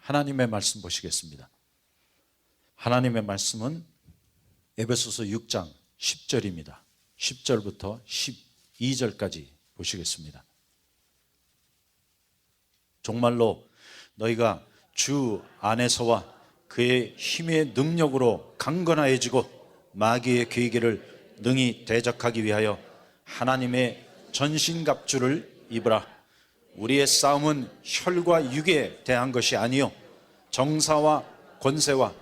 하나님의 말씀 보시겠습니다. 하나님의 말씀은 에베소서 6장 10절입니다. 10절부터 12절까지 보시겠습니다. 정말로 너희가 주 안에서와 그의 힘의 능력으로 강건하여지고 마귀의 계획을 능히 대적하기 위하여 하나님의 전신갑주를 입으라. 우리의 싸움은 혈과 육에 대한 것이 아니요 정사와 권세와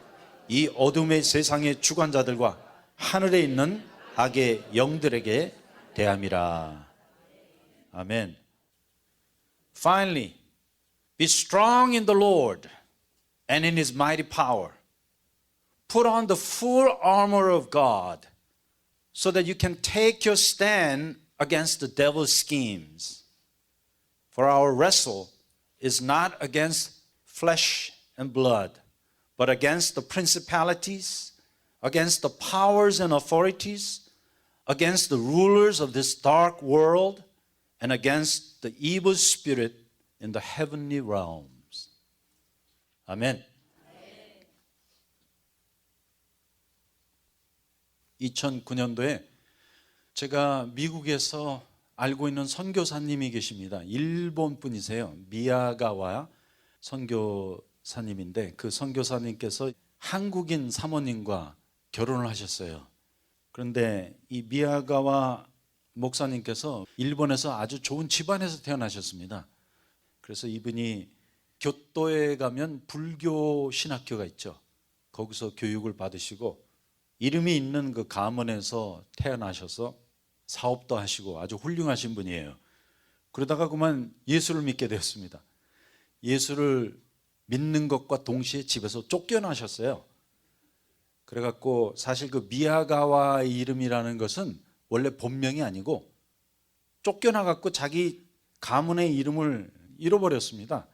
이 어둠의 세상의 주관자들과 하늘에 있는 악의 영들에게 대함이라. 아멘. Finally, be strong in the Lord and in His mighty power. Put on the full armor of God so that you can take your stand against the devil's schemes. For our wrestle is not against flesh and blood, but against the principalities, against the powers and authorities, against the rulers of this dark world, and against the evil spirit in the heavenly realms. 아멘. 2009년도에 제가 미국에서 알고 있는 선교사님이 계십니다. 일본 분이세요. 미야가와 선교사님인데 그 선교사님께서 한국인 사모님과 결혼을 하셨어요. 그런데 이 미야가와 목사님께서 일본에서 아주 좋은 집안에서 태어나셨습니다. 그래서 이분이 교토에 가면 불교 신학교가 있죠. 거기서 교육을 받으시고 이름이 있는 그 가문에서 태어나셔서 사업도 하시고 아주 훌륭하신 분이에요. 그러다가 그만 예수를 믿게 되었습니다. 예수를 믿는 것과 동시에 집에서 쫓겨나셨어요. 그래갖고 사실 그 미야가와의 이름이라는 것은 원래 본명이 아니고 쫓겨나갖고 자기 가문의 이름을 잃어버렸습니다.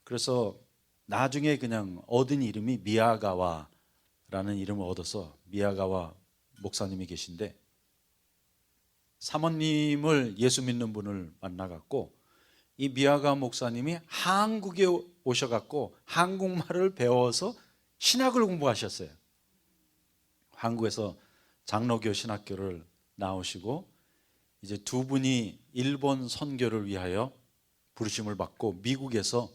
그래서 나중에 그냥 얻은 이름이 미야가와라는 이름을 얻어서 미야가와 목사님이 계신데 사모님을 예수 믿는 분을 만나갖고 이 미야가 목사님이 한국에 오셔갖고 한국말을 배워서 신학을 공부하셨어요. 한국에서 장로교 신학교를 나오시고 이제 두 분이 일본 선교를 위하여 부르심을 받고 미국에서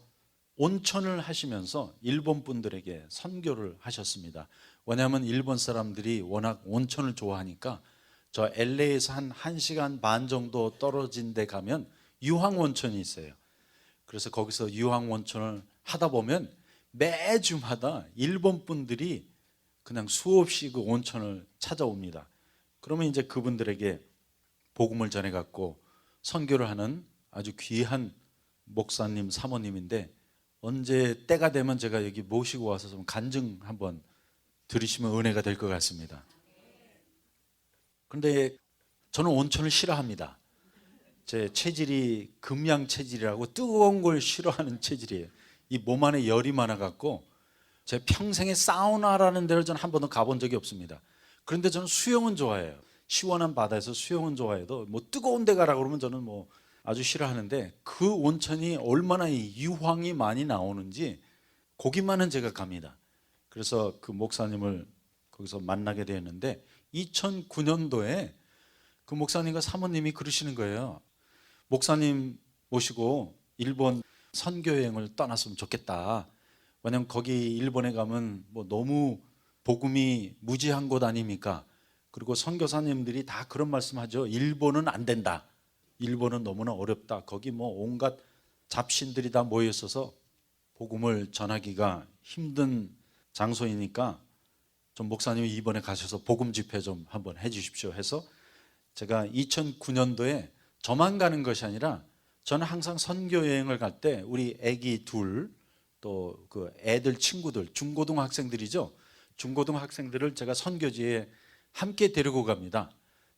온천을 하시면서 일본 분들에게 선교를 하셨습니다. 왜냐하면 일본 사람들이 워낙 온천을 좋아하니까 저 LA에서 한 1시간 반 정도 떨어진 데 가면 유황온천이 있어요. 그래서 거기서 유황온천을 하다 보면 매주마다 일본 분들이 그냥 수없이 그 온천을 찾아옵니다. 그러면 이제 그분들에게 복음을 전해갖고 선교를 하는 아주 귀한 목사님, 사모님인데 언제 때가 되면 제가 여기 모시고 와서 좀 간증 한번 들으시면 은혜가 될 것 같습니다. 그런데 저는 온천을 싫어합니다. 제 체질이 금양 체질이라고 뜨거운 걸 싫어하는 체질이에요. 이 몸 안에 열이 많아갖고 제 평생에 사우나라는 데를 저는 한 번도 가본 적이 없습니다. 그런데 저는 수영은 좋아해요. 시원한 바다에서 수영은 좋아해도 뭐 뜨거운 데 가라 그러면 저는 뭐 아주 싫어하는데 그 온천이 얼마나 유황이 많이 나오는지 거기만은 제가 갑니다. 그래서 그 목사님을 거기서 만나게 되었는데 2009년도에 그 목사님과 사모님이 그러시는 거예요. 목사님 모시고 일본 선교여행을 떠났으면 좋겠다. 왜냐면 거기 일본에 가면 뭐 너무 복음이 무지한 곳 아닙니까? 그리고 선교사님들이 다 그런 말씀하죠. 일본은 안 된다. 일본은 너무나 어렵다. 거기 뭐 온갖 잡신들이 다 모여 있어서 복음을 전하기가 힘든 장소이니까 좀 목사님이 이번에 가셔서 복음 집회 좀 한번 해 주십시오 해서 제가 2009년도에 저만 가는 것이 아니라 저는 항상 선교 여행을 갈 때 우리 애기 둘 또 그 애들 친구들 중고등학생들이죠. 중고등학생들을 제가 선교지에 함께 데리고 갑니다.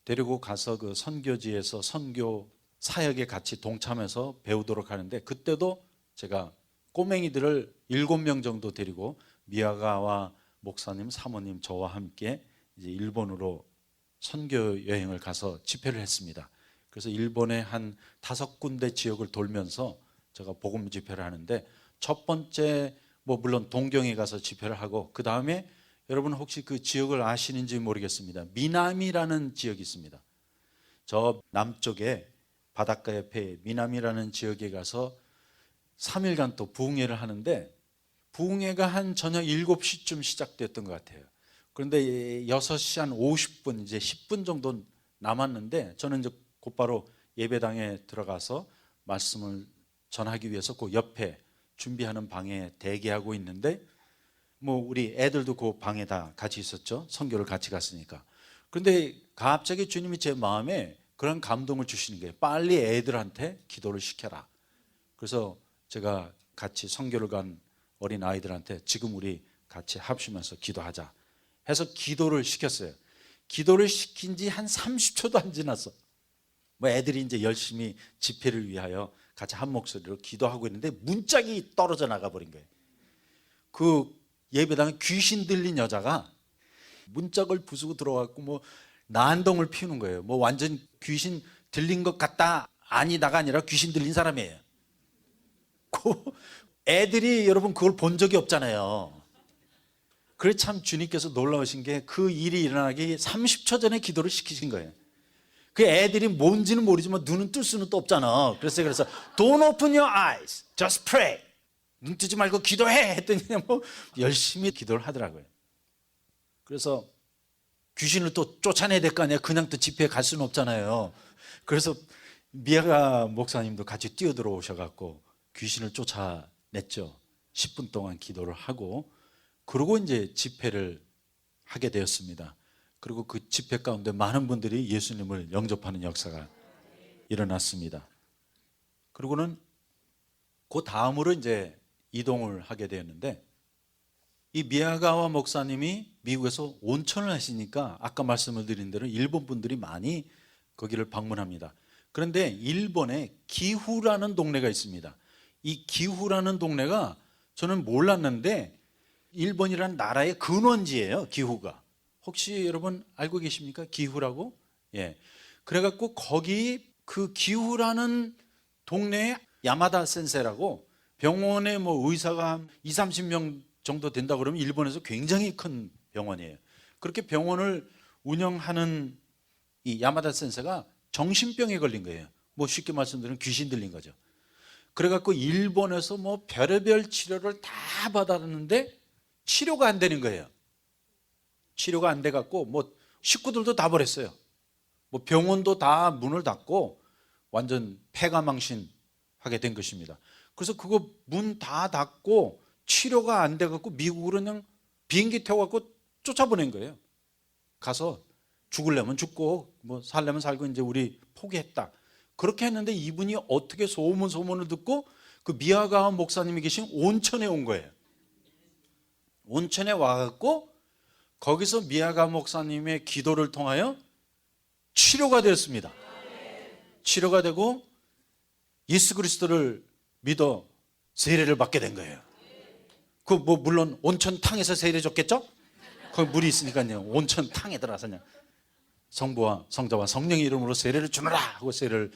데리고 가서 그 선교지에서 선교 사역에 같이 동참해서 배우도록 하는데 그때도 제가 꼬맹이들을 7명 정도 데리고 미야가와 목사님, 사모님, 저와 함께 이제 일본으로 선교 여행을 가서 집회를 했습니다. 그래서 일본의 한 5군데 지역을 돌면서 제가 복음 집회를 하는데 첫 번째 뭐 물론 동경에 가서 집회를 하고 그 다음에 여러분 혹시 그 지역을 아시는지 모르겠습니다. 미남이라는 지역이 있습니다. 저 남쪽에 바닷가 옆에 미남이라는 지역에 가서 3일간 또 부흥회를 하는데 부흥회가 한 저녁 7시쯤 시작됐던 것 같아요. 그런데 6시 한 50분 이제 10분 정도 남았는데 저는 이제 곧바로 예배당에 들어가서 말씀을 전하기 위해서 그 옆에 준비하는 방에 대기하고 있는데 뭐 우리 애들도 그 방에 다 같이 있었죠. 선교를 같이 갔으니까. 그런데 갑자기 주님이 제 마음에 그런 감동을 주시는 거예요. 빨리 애들한테 기도를 시켜라. 그래서 제가 같이 선교를 간 어린 아이들한테 지금 우리 같이 합심해서 기도하자 해서 기도를 시켰어요. 기도를 시킨 지 한 30초도 안 지났어. 뭐 애들이 이제 열심히 집회를 위하여 같이 한 목소리로 기도하고 있는데 문짝이 떨어져 나가 버린 거예요. 그 예배당에 귀신 들린 여자가 문짝을 부수고 들어왔고 뭐 난동을 피우는 거예요. 뭐 완전 귀신 들린 것 같다 아니다가 아니라 귀신 들린 사람이에요. 그 애들이 여러분 그걸 본 적이 없잖아요. 그래 참 주님께서 놀라우신 게 그 일이 일어나기 30초 전에 기도를 시키신 거예요. 그 애들이 뭔지는 모르지만 눈은 뜰 수는 또 없잖아. 그래서 Don't open your eyes, just pray. 눈 뜨지 말고 기도해 했더니 뭐 열심히 기도를 하더라고요. 그래서 귀신을 또 쫓아내야 될 거 아니야. 그냥 또 집회에 갈 수는 없잖아요. 그래서 미아가 목사님도 같이 뛰어들어오셔갖고 귀신을 쫓아냈죠. 10분 동안 기도를 하고 그러고 이제 집회를 하게 되었습니다. 그리고 그 집회 가운데 많은 분들이 예수님을 영접하는 역사가 일어났습니다. 그리고는 그 다음으로 이제 이동을 하게 되었는데 이 미야가와 목사님이 미국에서 온천을 하시니까 아까 말씀을 드린 대로 일본 분들이 많이 거기를 방문합니다. 그런데 일본에 기후라는 동네가 있습니다. 이 기후라는 동네가 저는 몰랐는데 일본이라는 나라의 근원지예요. 기후가. 혹시 여러분 알고 계십니까? 기후라고? 예. 그래갖고 거기 그 기후라는 동네에 야마다 센세라고 병원에 뭐 의사가 한 20-30명 정도 된다 그러면 일본에서 굉장히 큰 병원이에요. 그렇게 병원을 운영하는 이 야마다 센세가 정신병에 걸린 거예요. 뭐 쉽게 말씀드리면 귀신 들린 거죠. 그래갖고 일본에서 뭐 별의별 치료를 다 받았는데 치료가 안 되는 거예요. 치료가 안 돼갖고 뭐 식구들도 다 버렸어요. 뭐 병원도 다 문을 닫고 완전 폐가망신하게 된 것입니다. 그래서 그거 문 다 닫고 치료가 안 돼갖고 미국으로 그냥 비행기 태워갖고 쫓아보낸 거예요. 가서 죽으려면 죽고 뭐 살려면 살고 이제 우리 포기했다. 그렇게 했는데 이분이 어떻게 소문을 듣고 그 미야가 목사님이 계신 온천에 온 거예요. 온천에 와갖고 거기서 미야가 목사님의 기도를 통하여 치료가 되었습니다. 치료가 되고 예수 그리스도를 믿어 세례를 받게 된 거예요. 그 뭐 물론 온천탕에서 세례 줬겠죠? 거기 물이 있으니까요. 온천탕에 들어가서 그냥 성부와 성자와 성령의 이름으로 세례를 주노라 하고 세례를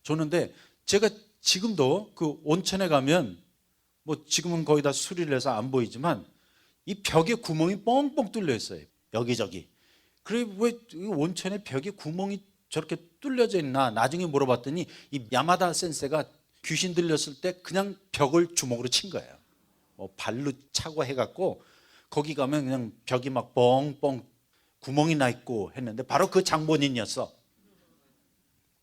줬는데 제가 지금도 그 온천에 가면 뭐 지금은 거의 다 수리를 해서 안 보이지만 이 벽에 구멍이 뻥뻥 뚫려 있어요. 여기저기. 그래 왜 온천에 벽에 구멍이 저렇게 뚫려져 있나 나중에 물어봤더니 이 야마다 센세가 귀신 들렸을 때 그냥 벽을 주먹으로 친 거예요. 뭐 발로 차고 해갖고 거기 가면 그냥 벽이 막 뻥뻥 구멍이 나 있고 했는데 바로 그 장본인이었어.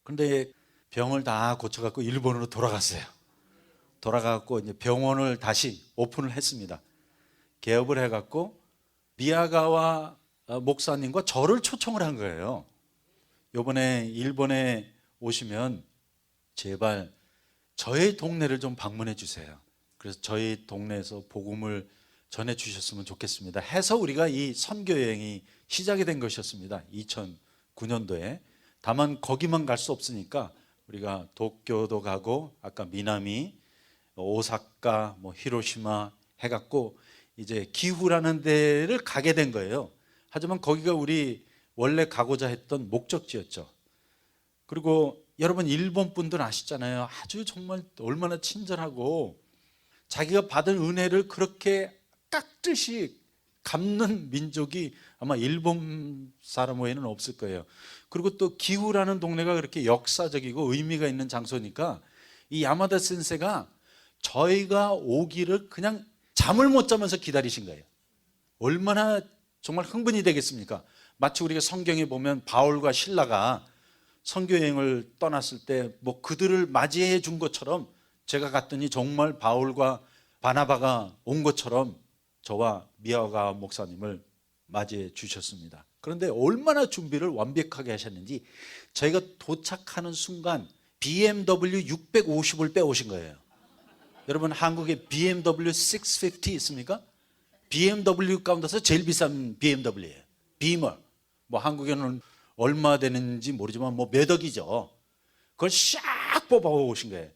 그런데 병을 다 고쳐갖고 일본으로 돌아갔어요. 돌아가갖고 이제 병원을 다시 오픈을 했습니다. 개업을 해갖고 미야가와 목사님과 저를 초청을 한 거예요. 이번에 일본에 오시면 제발 저의 동네를 좀 방문해 주세요. 그래서 저희 동네에서 복음을 전해 주셨으면 좋겠습니다 해서 우리가 이 선교 여행이 시작이 된 것이었습니다. 2009년도에. 다만 거기만 갈 수 없으니까 우리가 도쿄도 가고 아까 미나미, 오사카, 뭐 히로시마 해갖고 이제 기후라는 데를 가게 된 거예요. 하지만 거기가 우리 원래 가고자 했던 목적지였죠. 그리고 여러분 일본 분들 아시잖아요. 아주 정말 얼마나 친절하고 자기가 받은 은혜를 그렇게 깍듯이 갚는 민족이 아마 일본 사람 외에는 없을 거예요. 그리고 또 기후라는 동네가 그렇게 역사적이고 의미가 있는 장소니까 이 야마다 센세가 저희가 오기를 그냥 잠을 못 자면서 기다리신 거예요. 얼마나 정말 흥분이 되겠습니까? 마치 우리가 성경에 보면 바울과 실라가 선교 여행을 떠났을 때 뭐 그들을 맞이해 준 것처럼 제가 갔더니 정말 바울과 바나바가 온 것처럼 저와 미아가 목사님을 맞이해 주셨습니다. 그런데 얼마나 준비를 완벽하게 하셨는지 저희가 도착하는 순간 BMW 650을 빼오신 거예요. 여러분 한국에 BMW 650 있습니까? BMW 가운데서 제일 비싼 BMW예요. 비머. 뭐 한국에는 얼마 되는지 모르지만 뭐 몇 억이죠. 그걸 샥 뽑아 오신 거예요.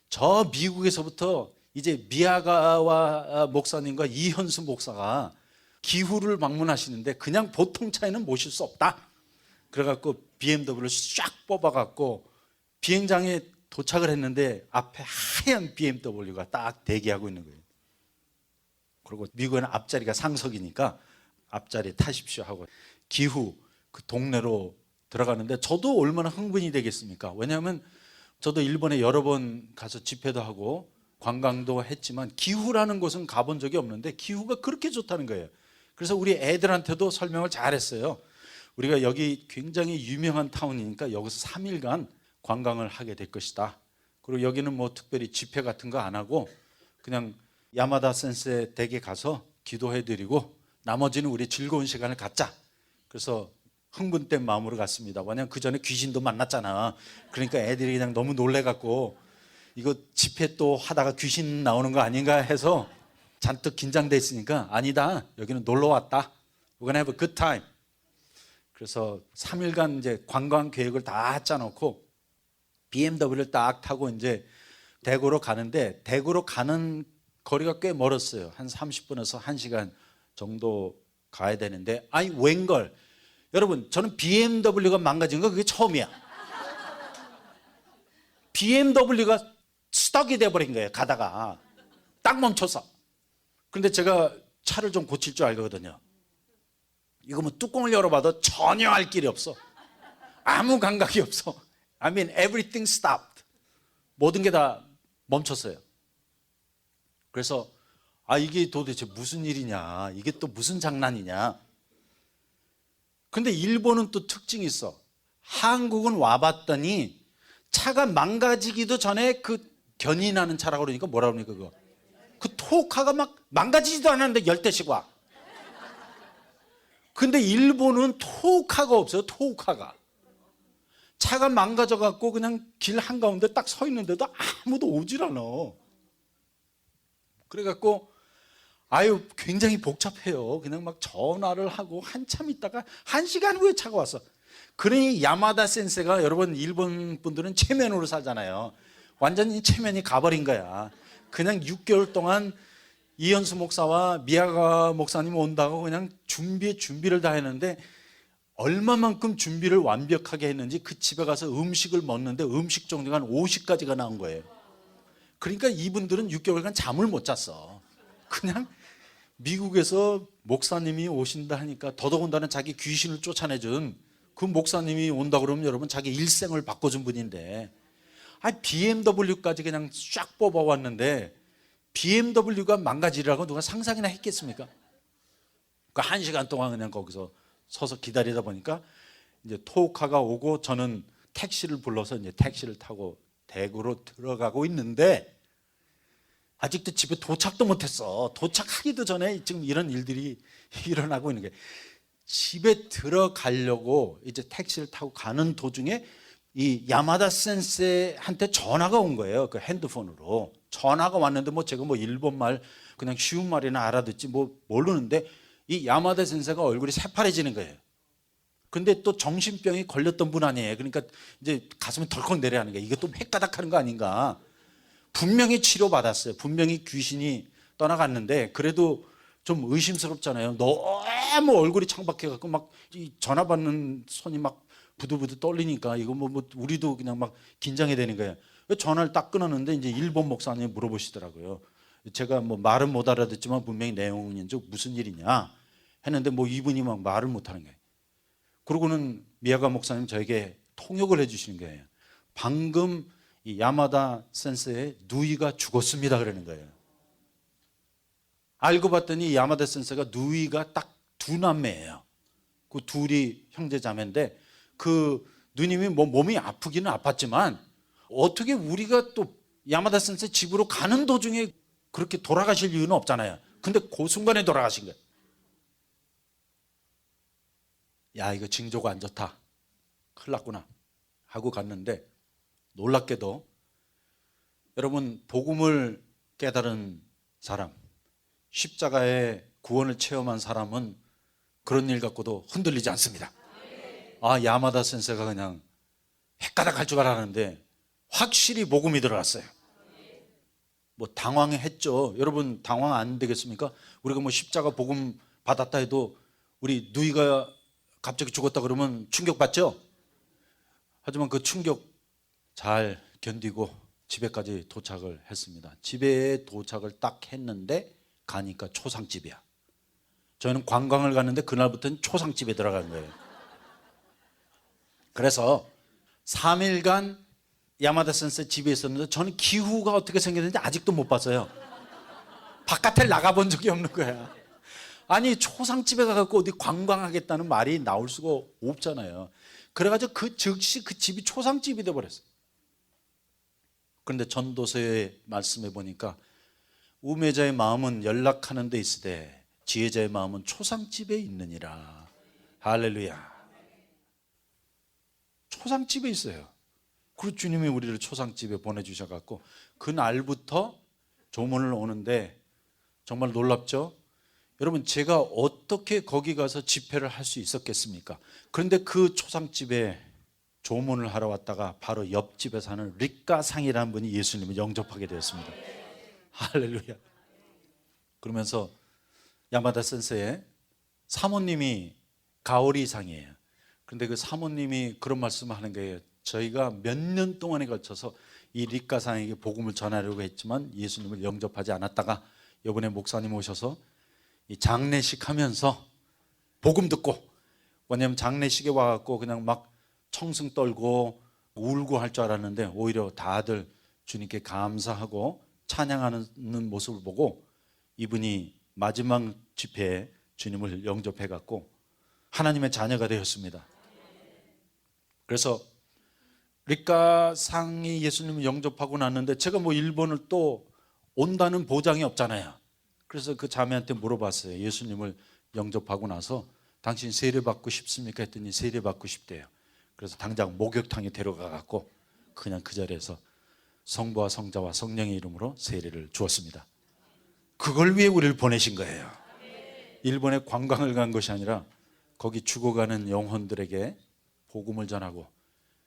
저 미국에서부터 이제 미아가와 목사님과 이현수 목사가 기후를 방문하시는데 그냥 보통 차에는 모실 수 없다. 그래갖고 BMW를 쫙 뽑아갖고 비행장에 도착을 했는데 앞에 하얀 BMW가 딱 대기하고 있는 거예요. 그리고 미국에는 앞자리가 상석이니까 앞자리에 타십시오 하고 기후 그 동네로 들어가는데 저도 얼마나 흥분이 되겠습니까? 왜냐하면 저도 일본에 여러 번 가서 집회도 하고 관광도 했지만 기후라는 곳은 가본 적이 없는데 기후가 그렇게 좋다는 거예요. 그래서 우리 애들한테도 설명을 잘했어요. 우리가 여기 굉장히 유명한 타운이니까 여기서 3일간 관광을 하게 될 것이다. 그리고 여기는 뭐 특별히 집회 같은 거 안 하고 그냥 야마다 센세 댁에 가서 기도해드리고 나머지는 우리 즐거운 시간을 갖자. 그래서 흥분된 마음으로 갔습니다. 왜냐하면 그 전에 귀신도 만났잖아. 그러니까 애들이 그냥 너무 놀래갖고 이거 집회 또 하다가 귀신 나오는 거 아닌가 해서 잔뜩 긴장돼 있으니까 아니다. 여기는 놀러 왔다. We're gonna have a good time. 그래서 3일간 이제 관광 계획을 다 짜놓고 BMW를 딱 타고 이제 대구로 가는데 대구로 가는 거리가 꽤 멀었어요. 한 30분에서 1시간 정도 가야 되는데 아니 웬걸 여러분 저는 BMW가 망가진 거 그게 처음이야. BMW가 스떡이 돼버린 거예요. 가다가 딱 멈춰서. 그런데 제가 차를 좀 고칠 줄 알거든요. 이거 뭐 뚜껑을 열어봐도 전혀 알 길이 없어. 아무 감각이 없어. I mean everything stopped. 모든 게 다 멈췄어요. 그래서 아 이게 도대체 무슨 일이냐, 이게 또 무슨 장난이냐. 근데 일본은 또 특징이 있어. 한국은 와봤더니 차가 망가지기도 전에 그 견인하는 차라고 그러니까 뭐라 그러니까 그거 그 토카가 막 망가지지도 않았는데 10대씩 와. 근데 일본은 토카가 없어요. 토카가 차가 망가져 갖고 그냥 길 한가운데 딱 서 있는데도 아무도 오질 않아. 그래갖고 아유 굉장히 복잡해요. 그냥 막 전화를 하고 한참 있다가 1시간 후에 차가 왔어. 그러니 야마다 센세가 여러분 일본 분들은 체면으로 살잖아요. 완전히 체면이 가버린 거야. 그냥 6개월 동안 이현수 목사와 미야가 목사님 온다고 그냥 준비를 다 했는데 얼마만큼 준비를 완벽하게 했는지 그 집에 가서 음식을 먹는데 음식 종류가 한 50가지가 나온 거예요. 그러니까 이분들은 6개월간 잠을 못 잤어. 그냥 미국에서 목사님이 오신다 하니까 더더군다나 자기 귀신을 쫓아내준 그 목사님이 온다 그러면 여러분 자기 일생을 바꿔준 분인데 BMW까지 그냥 쫙 뽑아왔는데 BMW가 망가지라고 누가 상상이나 했겠습니까? 그 1시간 동안 그냥 거기서 서서 기다리다 보니까 이제 토카가 오고 저는 택시를 불러서 이제 택시를 타고 대구로 들어가고 있는데 아직도 집에 도착도 못했어. 도착하기도 전에 지금 이런 일들이 일어나고 있는 게 집에 들어가려고 이제 택시를 타고 가는 도중에 이 야마다 센세한테 전화가 온 거예요. 그 핸드폰으로 전화가 왔는데 뭐 제가 뭐 일본말 그냥 쉬운 말이나 알아듣지 뭐 모르는데 이 야마다 센세가 얼굴이 새파래지는 거예요. 근데 또 정신병이 걸렸던 분 아니에요. 그러니까 이제 가슴이 덜컥 내려하는 거예요. 이게 또 헷가닥하는 거 아닌가. 분명히 치료받았어요. 분명히 귀신이 떠나갔는데 그래도 좀 의심스럽잖아요. 너무 얼굴이 창박해갖고 막 이 전화 받는 손이 막 부들부들 떨리니까 이거 뭐 우리도 그냥 막 긴장이 되는 거예요. 전화를 딱 끊었는데 이제 일본 목사님이 물어보시더라고요. 제가 뭐 말은 못 알아듣지만 분명히 내용은 무슨 일이냐 했는데 뭐 이분이 막 말을 못 하는 거예요. 그러고는 미야가 목사님 저에게 통역을 해주시는 거예요. 방금 이 야마다 센세의 누이가 죽었습니다 그러는 거예요. 알고 봤더니 야마다 센세가 누이가 딱 두 남매예요. 그 둘이 형제 자매인데 그 누님이 뭐 몸이 아프기는 아팠지만 어떻게 우리가 또 야마다 센세 집으로 가는 도중에 그렇게 돌아가실 이유는 없잖아요. 근데 그 순간에 돌아가신 거예요. 야, 이거 징조가 안 좋다, 큰일 났구나 하고 갔는데 놀랍게도 여러분, 복음을 깨달은 사람, 십자가의 구원을 체험한 사람은 그런 일 갖고도 흔들리지 않습니다. 아, 야마다 센세가 그냥 헷가닥 할 줄 알았는데 확실히 복음이 들어갔어요. 뭐 당황했죠. 여러분 당황 안 되겠습니까? 우리가 뭐 십자가 복음 받았다 해도 우리 누이가 갑자기 죽었다 그러면 충격받죠? 하지만 그 충격 잘 견디고 집에까지 도착을 했습니다. 집에 도착을 딱 했는데 가니까 초상집이야. 저희는 관광을 갔는데 그날부터는 초상집에 들어간 거예요. 그래서 3일간 야마다 센세 집에 있었는데 저는 기후가 어떻게 생겼는지 아직도 못 봤어요. 바깥에 나가본 적이 없는 거야. 아니, 초상집에 가서 어디 관광하겠다는 말이 나올 수가 없잖아요. 그래가지고 그 즉시 그 집이 초상집이 돼버렸어요. 그런데 전도서의 말씀에 보니까 우매자의 마음은 연락하는 데 있으되 지혜자의 마음은 초상집에 있느니라. 할렐루야. 초상집에 있어요. 그리고 주님이 우리를 초상집에 보내주셔갖고 그날부터 조문을 오는데 정말 놀랍죠? 여러분, 제가 어떻게 거기 가서 집회를 할 수 있었겠습니까? 그런데 그 초상집에 조문을 하러 왔다가 바로 옆집에 사는 릭가상이라는 분이 예수님을 영접하게 되었습니다. 할렐루야. 그러면서 야마다 센세의 사모님이 가오리상이에요. 그런데 그 사모님이 그런 말씀을 하는 거예요. 저희가 몇 년 동안에 걸쳐서 이 릭가상에게 복음을 전하려고 했지만 예수님을 영접하지 않았다가 이번에 목사님 오셔서 이 장례식 하면서 복음 듣고, 왜냐하면 장례식에 와갖고 그냥 막 청승 떨고 울고 할 줄 알았는데 오히려 다들 주님께 감사하고 찬양하는 모습을 보고 이분이 마지막 집회에 주님을 영접해갖고 하나님의 자녀가 되었습니다. 그래서 릭가상이 예수님을 영접하고 났는데 제가 뭐 일본을 또 온다는 보장이 없잖아요. 그래서 그 자매한테 물어봤어요. 예수님을 영접하고 나서 당신 세례 받고 싶습니까? 했더니 세례 받고 싶대요. 그래서 당장 목욕탕에 데려가갖고 그냥 그 자리에서 성부와 성자와 성령의 이름으로 세례를 주었습니다. 그걸 위해 우리를 보내신 거예요. 일본에 관광을 간 것이 아니라 거기 죽어가는 영혼들에게 복음을 전하고,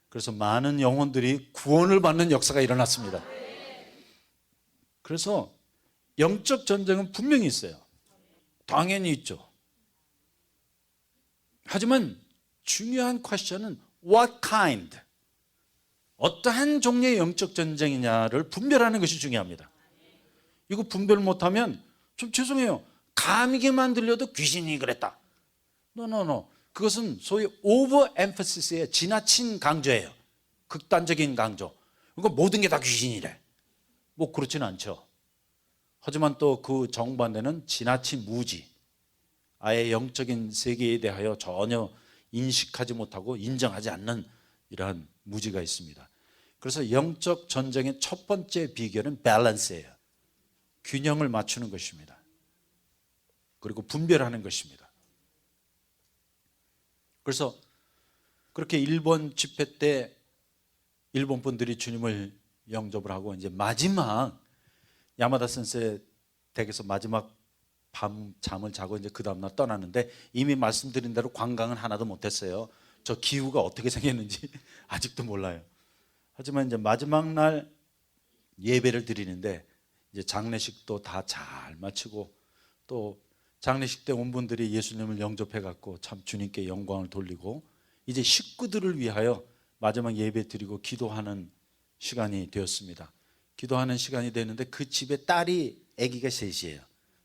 그래서 많은 영혼들이 구원을 받는 역사가 일어났습니다. 그래서 영적 전쟁은 분명히 있어요. 당연히 있죠. 하지만 중요한 퀘스천은 what kind, 어떠한 종류의 영적 전쟁이냐를 분별하는 것이 중요합니다. 이거 분별 못하면 좀 죄송해요, 감이게만 들려도 귀신이 그랬다. No. 그것은 소위 오버엠퍼시스의 지나친 강조예요. 극단적인 강조. 그러니까 모든 게 다 귀신이래. 뭐 그렇지는 않죠. 하지만 또 그 정반대는 지나친 무지, 아예 영적인 세계에 대하여 전혀 인식하지 못하고 인정하지 않는 이러한 무지가 있습니다. 그래서 영적 전쟁의 첫 번째 비결은 밸런스예요. 균형을 맞추는 것입니다. 그리고 분별하는 것입니다. 그래서 그렇게 일본 집회 때 일본 분들이 주님을 영접을 하고 이제 마지막 야마다 센세 댁에서 마지막 밤 잠을 자고 이제 그 다음날 떠나는데 이미 말씀드린 대로 관광은 하나도 못했어요. 저 기후가 어떻게 생겼는지 아직도 몰라요. 하지만 이제 마지막 날 예배를 드리는데 이제 장례식도 다 잘 마치고 또 장례식 때 온 분들이 예수님을 영접해 갖고 참 주님께 영광을 돌리고 이제 식구들을 위하여 마지막 예배 드리고 기도하는 시간이 되었습니다. 기도하는 시간이 되는데 그 집에 딸이 아기가 셋이에요.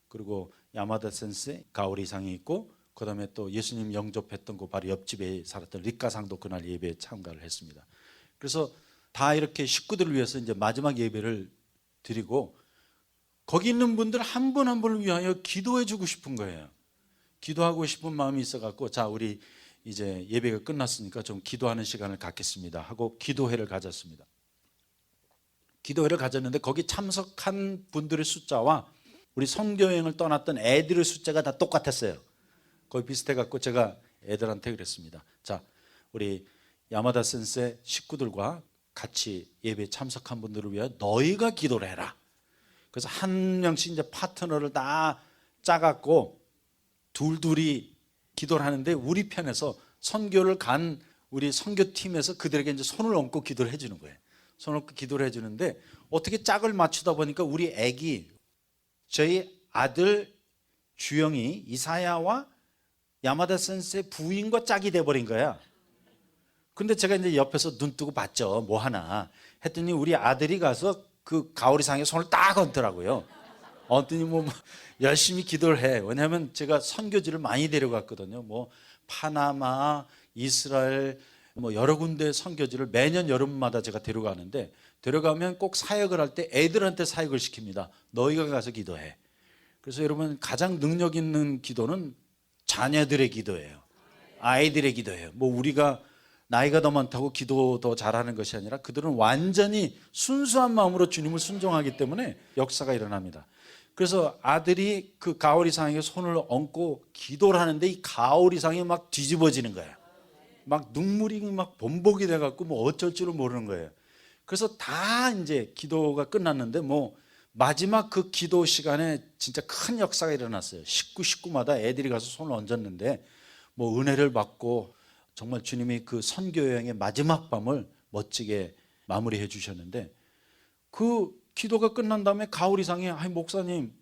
그리고 야마다 센세 가오리상이 있고 그다음에 또 예수님 영접했던 그 바로 옆집에 살았던 리카상도 그날 예배에 참가를 했습니다. 그래서 다 이렇게 식구들을 위해서 이제 마지막 예배를 드리고 거기 있는 분들 한 분 한 분을 위하여 기도해 주고 싶은 거예요. 기도하고 싶은 마음이 있어갖고 자 우리 이제 예배가 끝났으니까 좀 기도하는 시간을 갖겠습니다 하고 기도회를 가졌습니다. 기도회를 가졌는데 거기 참석한 분들의 숫자와 우리 선교여행을 떠났던 애들의 숫자가 다 똑같았어요. 거의 비슷해갖고 제가 애들한테 그랬습니다. 자 우리 야마다 센세 식구들과 같이 예배에 참석한 분들을 위하여 너희가 기도를 해라. 그래서 한 명씩 이제 파트너를 다 짜갖고 둘둘이 기도를 하는데 우리 편에서 선교를 간 우리 선교팀에서 그들에게 이제 손을 얹고 기도를 해주는 거예요. 손을 얹고 기도를 해주는데 어떻게 짝을 맞추다 보니까 우리 애기 저희 아들 주영이 이사야와 야마다 센세 부인과 짝이 돼버린 거야. 근데 제가 이제 옆에서 눈 뜨고 봤죠. 뭐 하나 했더니 우리 아들이 가서 그 가오리상에 손을 딱 얹더라고요. 얹더니 뭐 열심히 기도를 해. 왜냐하면 제가 선교지를 많이 데려갔거든요. 뭐 파나마, 이스라엘 뭐 여러 군데 선교지를 매년 여름마다 제가 데려가는데 데려가면 꼭 사역을 할 때 애들한테 사역을 시킵니다. 너희가 가서 기도해. 그래서 여러분 가장 능력 있는 기도는 자녀들의 기도예요. 아이들의 기도예요. 뭐 우리가 나이가 더 많다고 기도 더 잘하는 것이 아니라 그들은 완전히 순수한 마음으로 주님을 순종하기 때문에 역사가 일어납니다. 그래서 아들이 그 가오리상에게 손을 얹고 기도를 하는데 이 가오리상이 막 뒤집어지는 거예요. 막 눈물이 막 범벅이 돼갖고 뭐 어쩔 줄을 모르는 거예요. 그래서 다 이제 기도가 끝났는데 뭐 마지막 그 기도 시간에 진짜 큰 역사가 일어났어요. 식구마다 애들이 가서 손을 얹었는데 뭐 은혜를 받고 정말 주님이 그 선교 여행의 마지막 밤을 멋지게 마무리해 주셨는데 그 기도가 끝난 다음에 가오리상이 아이 목사님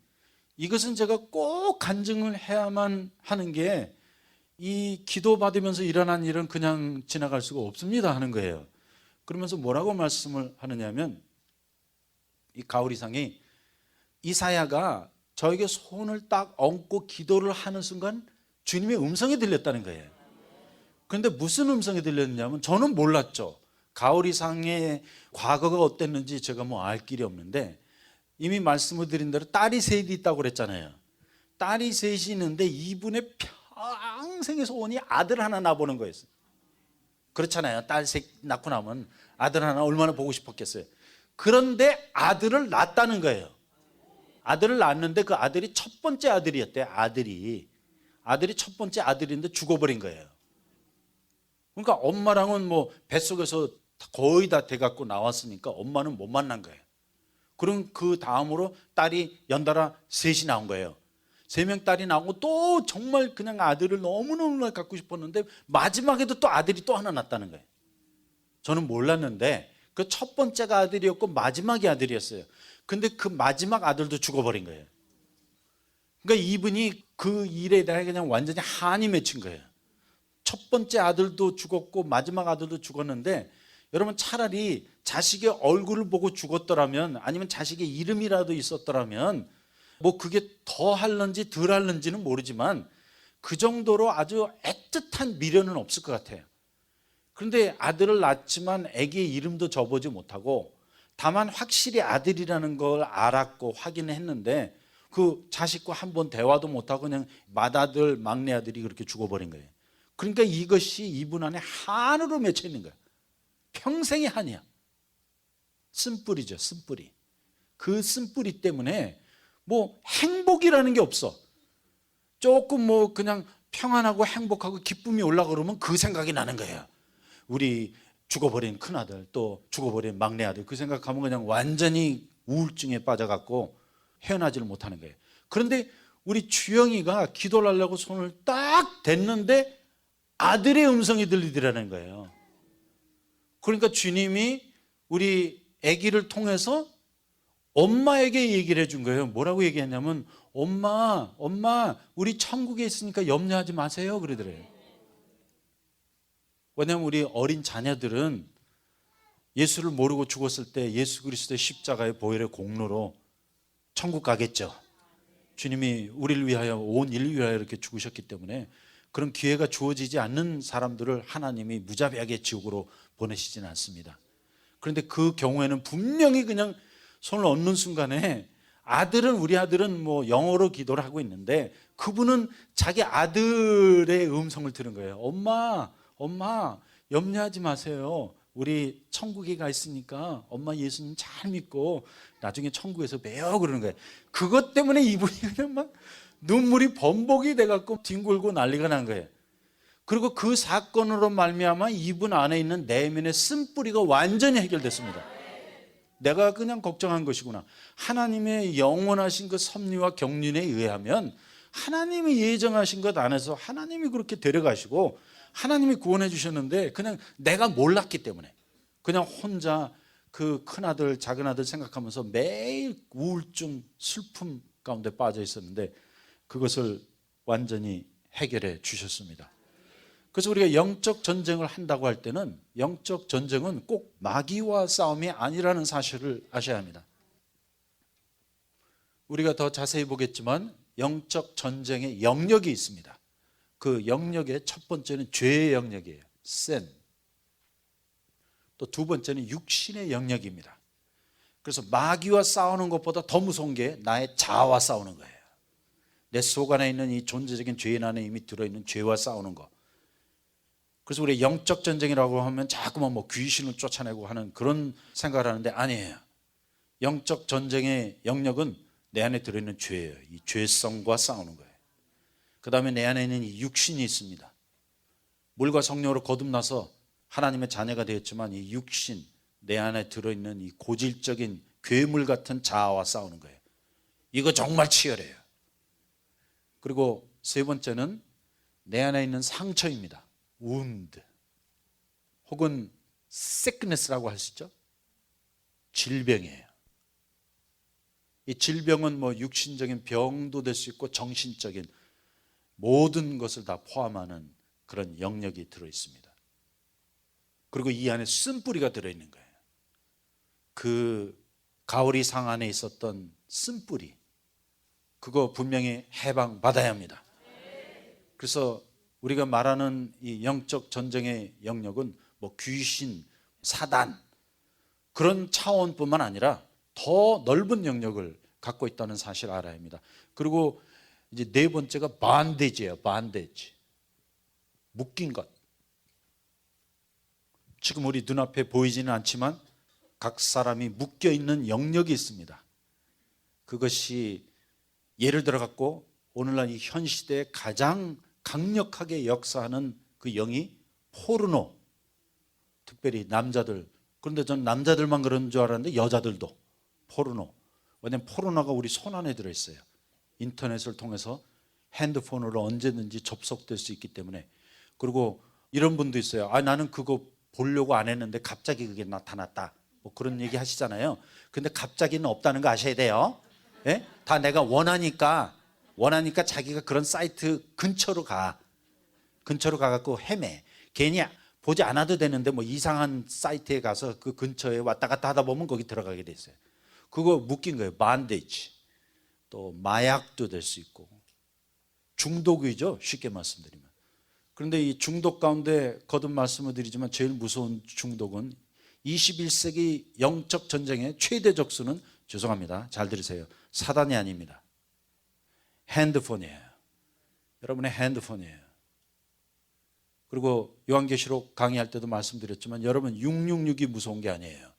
이것은 제가 꼭 간증을 해야만 하는 게 이 기도 받으면서 일어난 일은 그냥 지나갈 수가 없습니다 하는 거예요. 그러면서 뭐라고 말씀을 하느냐면 이 가오리상이 이사야가 저에게 손을 딱 얹고 기도를 하는 순간 주님의 음성이 들렸다는 거예요. 그런데 무슨 음성이 들렸냐면 저는 몰랐죠. 가오리상의 과거가 어땠는지 제가 뭐 알 길이 없는데 이미 말씀을 드린 대로 딸이 셋이 있다고 그랬잖아요. 딸이 셋이 있는데 이분의 평생의 소원이 아들 하나 낳아보는 거였어요. 그렇잖아요. 딸 셋 낳고 나면 아들 하나 얼마나 보고 싶었겠어요. 그런데 아들을 낳았다는 거예요. 아들을 낳았는데 그 아들이 첫 번째 아들이었대요. 아들이 첫 번째 아들인데 죽어버린 거예요. 그러니까 엄마랑은 뭐 뱃속에서 거의 다 돼갖고 나왔으니까 엄마는 못 만난 거예요. 그럼 그 다음으로 딸이 연달아 셋이 나온 거예요. 3명 딸이 나오고 또 정말 그냥 아들을 너무너무 갖고 싶었는데 마지막에도 또 아들이 또 하나 낳았다는 거예요. 저는 몰랐는데 그 첫 번째가 아들이었고 마지막이 아들이었어요. 근데 그 마지막 아들도 죽어버린 거예요. 그러니까 이분이 그 일에 대해 그냥 완전히 한이 맺힌 거예요. 첫 번째 아들도 죽었고 마지막 아들도 죽었는데 여러분 차라리 자식의 얼굴을 보고 죽었더라면 아니면 자식의 이름이라도 있었더라면 뭐 그게 더 할런지 덜 할런지는 모르지만 그 정도로 아주 애틋한 미련은 없을 것 같아요. 그런데 아들을 낳았지만 아기의 이름도 줘보지 못하고 다만 확실히 아들이라는 걸 알았고 확인했는데 그 자식과 한번 대화도 못하고 그냥 맏아들 막내 아들이 그렇게 죽어버린 거예요. 그러니까 이것이 이분 안에 한으로 맺혀 있는 거예요. 평생의 한이야. 쓴뿌리죠. 쓴뿌리. 그 쓴뿌리 때문에 뭐 행복이라는 게 없어. 조금 뭐 그냥 평안하고 행복하고 기쁨이 올라가면 그 생각이 나는 거예요. 우리 죽어버린 큰아들 또 죽어버린 막내 아들 그 생각하면 그냥 완전히 우울증에 빠져갖고 헤어나지를 못하는 거예요. 그런데 우리 주영이가 기도를 하려고 손을 딱 댔는데 아들의 음성이 들리더라는 거예요. 그러니까 주님이 우리 아기를 통해서 엄마에게 얘기를 해준 거예요. 뭐라고 얘기했냐면 엄마 우리 천국에 있으니까 염려하지 마세요 그러더래요. 왜냐하면 우리 어린 자녀들은 예수를 모르고 죽었을 때 예수 그리스도의 십자가의 보혈의 공로로 천국 가겠죠. 주님이 우리를 위하여, 온 인류를 위하여 이렇게 죽으셨기 때문에 그런 기회가 주어지지 않는 사람들을 하나님이 무자비하게 지옥으로 보내시지는 않습니다. 그런데 그 경우에는 분명히 그냥 손을 얹는 순간에 우리 아들은 뭐 영어로 기도를 하고 있는데 그분은 자기 아들의 음성을 들은 거예요. 엄마 염려하지 마세요. 우리 천국에 가 있으니까 엄마 예수님 잘 믿고 나중에 천국에서 봬요, 그러는 거예요. 그것 때문에 이분이 그냥 막 눈물이 범벅이 돼갖고 뒹굴고 난리가 난 거예요. 그리고 그 사건으로 말미암아 이분 안에 있는 내면의 쓴뿌리가 완전히 해결됐습니다. 내가 그냥 걱정한 것이구나. 하나님의 영원하신 그 섭리와 경륜에 의하면 하나님이 예정하신 것 안에서 하나님이 그렇게 데려가시고 하나님이 구원해 주셨는데 그냥 내가 몰랐기 때문에 그냥 혼자 그 큰아들 작은아들 생각하면서 매일 우울증 슬픔 가운데 빠져 있었는데 그것을 완전히 해결해 주셨습니다. 그래서 우리가 영적 전쟁을 한다고 할 때는 영적 전쟁은 꼭 마귀와 싸움이 아니라는 사실을 아셔야 합니다. 우리가 더 자세히 보겠지만 영적 전쟁의 영역이 있습니다. 그 영역의 첫 번째는 죄의 영역이에요. sin. 또 두 번째는 육신의 영역입니다. 그래서 마귀와 싸우는 것보다 더 무서운 게 나의 자아와 싸우는 거예요. 내 속 안에 있는 이 존재적인 죄인 안에 이미 들어있는 죄와 싸우는 거. 그래서 우리 영적 전쟁이라고 하면 자꾸만 뭐 귀신을 쫓아내고 하는 그런 생각을 하는데 아니에요. 영적 전쟁의 영역은 내 안에 들어있는 죄예요. 이 죄성과 싸우는 거예요. 그 다음에 내 안에 있는 이 육신이 있습니다. 물과 성령으로 거듭나서 하나님의 자녀가 되었지만 이 육신, 내 안에 들어있는 이 고질적인 괴물 같은 자아와 싸우는 거예요. 이거 정말 치열해요. 그리고 세 번째는 내 안에 있는 상처입니다. wound 혹은 sickness라고 할 수 있죠. 질병이에요. 이 질병은 뭐 육신적인 병도 될 수 있고 정신적인 모든 것을 다 포함하는 그런 영역이 들어있습니다. 그리고 이 안에 쓴뿌리가 들어있는 거예요. 그 가오리 상 안에 있었던 쓴뿌리, 그거 분명히 해방받아야 합니다. 그래서 우리가 말하는 이 영적 전쟁의 영역은 뭐 귀신, 사단 그런 차원뿐만 아니라 더 넓은 영역을 갖고 있다는 사실을 알아야 합니다. 그리고 이제 네 번째가 bandage예요. bandage. 묶인 것. 지금 우리 눈앞에 보이지는 않지만 각 사람이 묶여 있는 영역이 있습니다. 그것이 예를 들어 갖고 오늘날 이 현 시대에 가장 강력하게 역사하는 그 영이 포르노. 특별히 남자들. 그런데 전 남자들만 그런 줄 알았는데 여자들도 포르노. 왜냐하면 포르노가 우리 손 안에 들어있어요. 인터넷을 통해서 핸드폰으로 언제든지 접속될 수 있기 때문에. 그리고 이런 분도 있어요. 나는 그거 보려고 안 했는데 갑자기 그게 나타났다. 뭐 그런 얘기 하시잖아요. 근데 갑자기는 없다는 거 아셔야 돼요. 예? 다 내가 원하니까 자기가 그런 사이트 근처로 가갖고 헤매. 괜히 보지 않아도 되는데 뭐 이상한 사이트에 가서 그 근처에 왔다 갔다 하다 보면 거기 들어가게 돼 있어요. 그거 묶인 거예요. 반데이지. 또 마약도 될 수 있고 중독이죠. 쉽게 말씀드리면. 그런데 이 중독 가운데 거듭 말씀을 드리지만 제일 무서운 중독은 21세기 영적 전쟁의 최대 적수는 죄송합니다. 잘 들으세요. 사단이 아닙니다. 핸드폰이에요. 여러분의 핸드폰이에요. 그리고 요한계시록 강의할 때도 말씀드렸지만 여러분 666이 무서운 게 아니에요.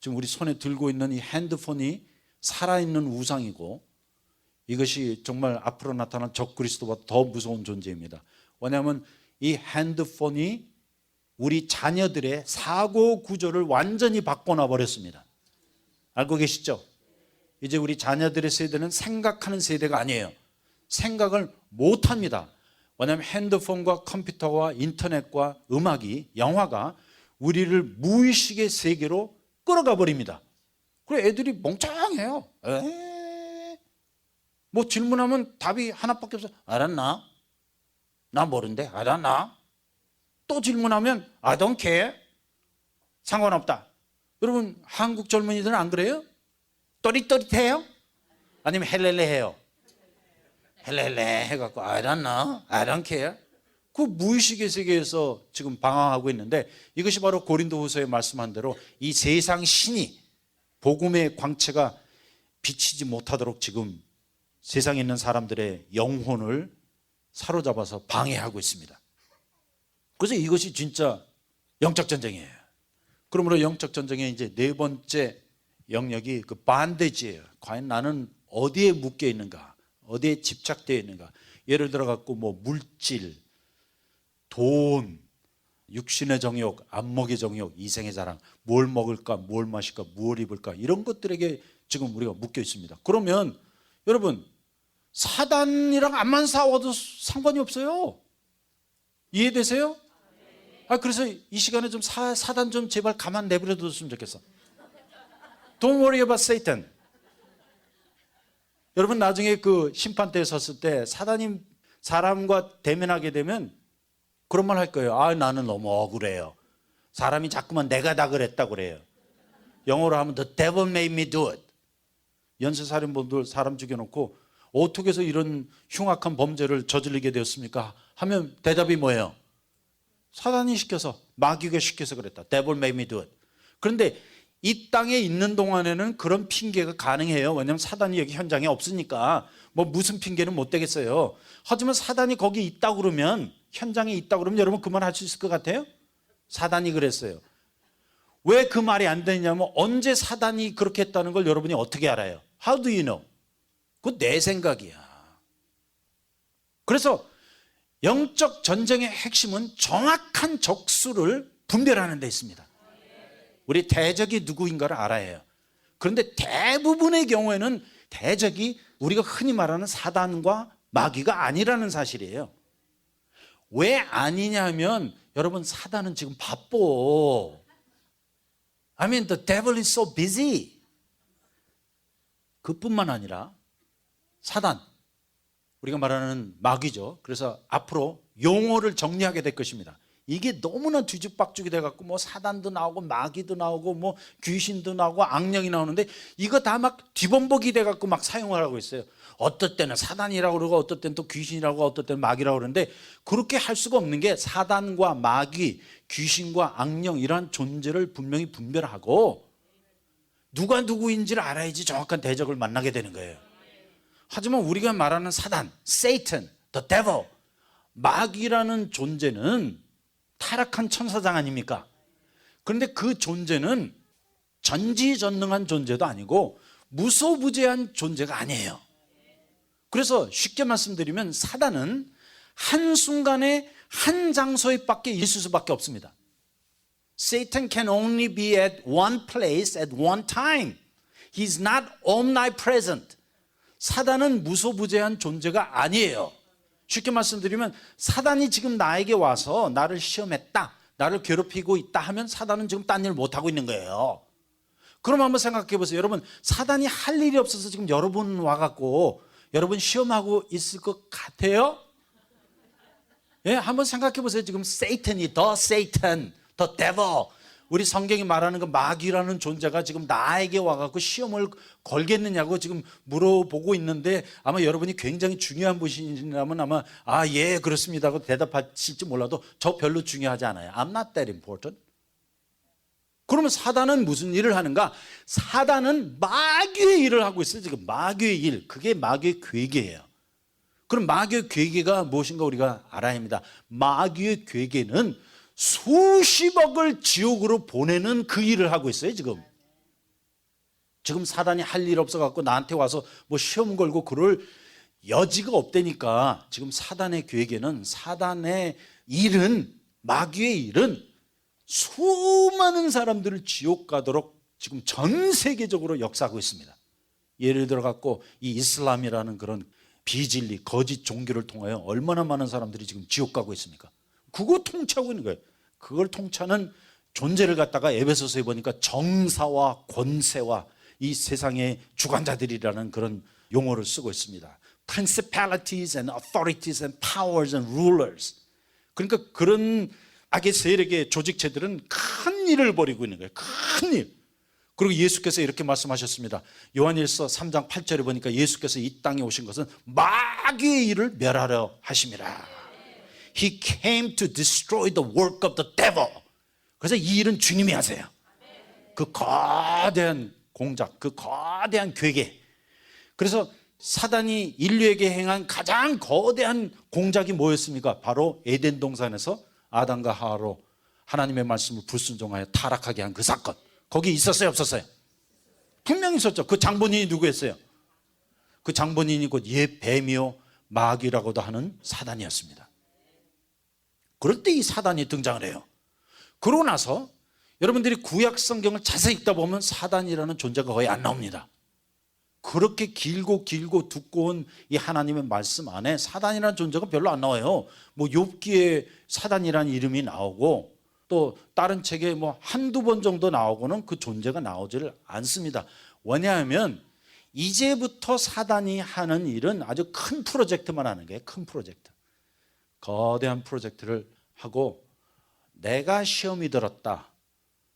지금 우리 손에 들고 있는 이 핸드폰이 살아있는 우상이고 이것이 정말 앞으로 나타날 적그리스도보다 더 무서운 존재입니다. 왜냐하면 이 핸드폰이 우리 자녀들의 사고 구조를 완전히 바꿔놔 버렸습니다. 알고 계시죠? 이제 우리 자녀들의 세대는 생각하는 세대가 아니에요. 생각을 못합니다. 왜냐하면 핸드폰과 컴퓨터와 인터넷과 음악이, 영화가 우리를 무의식의 세계로 끌어가 버립니다. 그리고 애들이 멍청해요. 뭐 질문하면 답이 하나밖에 없어. 알았나? 나 모른대. 알았나? 또 질문하면 I don't care. 상관없다. 여러분 한국 젊은이들은 안 그래요? 또릿또릿해요? 아니면 헬렐레 해요? 헬렐레 해갖고 I don't know, I don't care. 그 무의식의 세계에서 지금 방황하고 있는데 이것이 바로 고린도후서에 말씀한 대로 이 세상 신이 복음의 광채가 비치지 못하도록 지금 세상에 있는 사람들의 영혼을 사로잡아서 방해하고 있습니다. 그래서 이것이 진짜 영적 전쟁이에요. 그러므로 영적 전쟁의 이제 네 번째 영역이 그 반대지예요. 과연 나는 어디에 묶여 있는가? 어디에 집착되어 있는가? 예를 들어 갖고 뭐 물질, 돈, 육신의 정욕, 안목의 정욕, 이생의 자랑, 뭘 먹을까, 뭘 마실까, 뭘 입을까 이런 것들에게 지금 우리가 묶여 있습니다. 그러면 여러분 사단이랑 암만 싸워도 상관이 없어요. 이해되세요? 그래서 이 시간에 좀 사단 좀 제발 가만 내버려 뒀으면 좋겠어. Don't worry about Satan. 여러분 나중에 그 심판대에 섰을 때 사단이 사람과 대면하게 되면 그런 말 할 거예요. 나는 너무 억울해요. 사람이 자꾸만 내가 다 그랬다고 그래요. 영어로 하면 The devil made me do it. 연쇄살인범들 사람 죽여놓고 어떻게 해서 이런 흉악한 범죄를 저지르게 되었습니까? 하면 대답이 뭐예요? 사단이 시켜서, 마귀가 시켜서 그랬다. Devil made me do it. 그런데 이 땅에 있는 동안에는 그런 핑계가 가능해요. 왜냐하면 사단이 여기 현장에 없으니까 뭐 무슨 핑계는 못 되겠어요. 하지만 사단이 거기 있다고 그러면, 현장에 있다고 그러면 여러분 그 말 할 수 있을 것 같아요? 사단이 그랬어요. 왜 그 말이 안 되냐면 언제 사단이 그렇게 했다는 걸 여러분이 어떻게 알아요? How do you know? 그건 내 생각이야. 그래서 영적 전쟁의 핵심은 정확한 적수를 분별하는 데 있습니다. 우리 대적이 누구인가를 알아야 해요. 그런데 대부분의 경우에는 대적이 우리가 흔히 말하는 사단과 마귀가 아니라는 사실이에요. 왜 아니냐 하면 여러분 사단은 지금 바빠. I mean the devil is so busy. 그뿐만 아니라 사단, 우리가 말하는 마귀죠. 그래서 앞으로 용어를 정리하게 될 것입니다. 이게 너무나 뒤죽박죽이 돼갖고 뭐 사단도 나오고 마귀도 나오고 뭐 귀신도 나오고 악령이 나오는데 이거 다 막 뒤범벅이 돼갖고 막 사용을 하고 있어요. 어떨 때는 사단이라고 그러고 어떨 때는 또 귀신이라고 어떨 때는 마귀라고 그러는데 그렇게 할 수가 없는 게 사단과 마귀, 귀신과 악령 이러한 존재를 분명히 분별하고 누가 누구인지를 알아야지 정확한 대적을 만나게 되는 거예요. 하지만 우리가 말하는 사단, Satan, the devil, 마귀라는 존재는 타락한 천사장 아닙니까? 그런데 그 존재는 전지전능한 존재도 아니고 무소부재한 존재가 아니에요. 그래서 쉽게 말씀드리면 사단은 한순간에 한 장소에 밖에 있을 수밖에 없습니다. Satan can only be at one place at one time. He's not omnipresent. 사단은 무소부재한 존재가 아니에요. 쉽게 말씀드리면 사단이 지금 나에게 와서 나를 시험했다, 나를 괴롭히고 있다 하면 사단은 지금 딴 일 못하고 있는 거예요. 그럼 한번 생각해 보세요. 여러분 사단이 할 일이 없어서 지금 여러분 와갖고 여러분 시험하고 있을 것 같아요? 예, 한번 생각해 보세요. 지금 Satan이 the Satan, the devil, 우리 성경이 말하는 그 마귀라는 존재가 지금 나에게 와갖고 시험을 걸겠느냐고 지금 물어보고 있는데 아마 여러분이 굉장히 중요한 분이라면 아마 예 그렇습니다 하고 대답하실지 몰라도 저 별로 중요하지 않아요. I'm not that important. 그러면 사단은 무슨 일을 하는가? 사단은 마귀의 일을 하고 있어요. 지금 마귀의 일, 그게 마귀의 괴계예요. 그럼 마귀의 괴계가 무엇인가 우리가 알아야 합니다. 마귀의 괴계는 수십억을 지옥으로 보내는 그 일을 하고 있어요. 지금 사단이 할 일 없어갖고 나한테 와서 뭐 시험 걸고 그럴 여지가 없다니까. 지금 사단의 괴계는, 사단의 일은, 마귀의 일은 수많은 사람들을 지옥 가도록 지금 전 세계적으로 역사하고 있습니다. 예를 들어 갖고 이 이슬람이라는 그런 비진리, 거짓 종교를 통하여 얼마나 많은 사람들이 지금 지옥 가고 있습니까? 그거 통치하고 있는 거예요. 그걸 통치하는 존재를 갖다가 에베소서에 보니까 정사와 권세와 이 세상의 주관자들이라는 그런 용어를 쓰고 있습니다. Principalities and authorities and powers and rulers. 그러니까 그런 악의 세력의 조직체들은 큰 일을 벌이고 있는 거예요. 큰 일. 그리고 예수께서 이렇게 말씀하셨습니다. 요한일서 3장 8절에 보니까 예수께서 이 땅에 오신 것은 마귀의 일을 멸하려 하심이라. He came to destroy the work of the devil. 그래서 이 일은 주님이 하세요. 그 거대한 공작, 그 거대한 괴계. 그래서 사단이 인류에게 행한 가장 거대한 공작이 뭐였습니까? 바로 에덴 동산에서 아담과 하와로 하나님의 말씀을 불순종하여 타락하게 한 그 사건. 거기 있었어요, 없었어요? 분명히 있었죠. 그 장본인이 누구였어요? 그 장본인이 곧 옛 뱀이요 마귀라고도 하는 사단이었습니다. 그럴 때 이 사단이 등장을 해요. 그러고 나서 여러분들이 구약 성경을 자세히 읽다 보면 사단이라는 존재가 거의 안 나옵니다. 그렇게 길고 두꺼운 이 하나님의 말씀 안에 사단이라는 존재가 별로 안 나와요. 뭐 욥기에 사단이라는 이름이 나오고 또 다른 책에 뭐 한두 번 정도 나오고는 그 존재가 나오지를 않습니다. 왜냐하면 이제부터 사단이 하는 일은 아주 큰 프로젝트만 하는 거예요. 큰 프로젝트. 거대한 프로젝트를 하고 내가 시험이 들었다.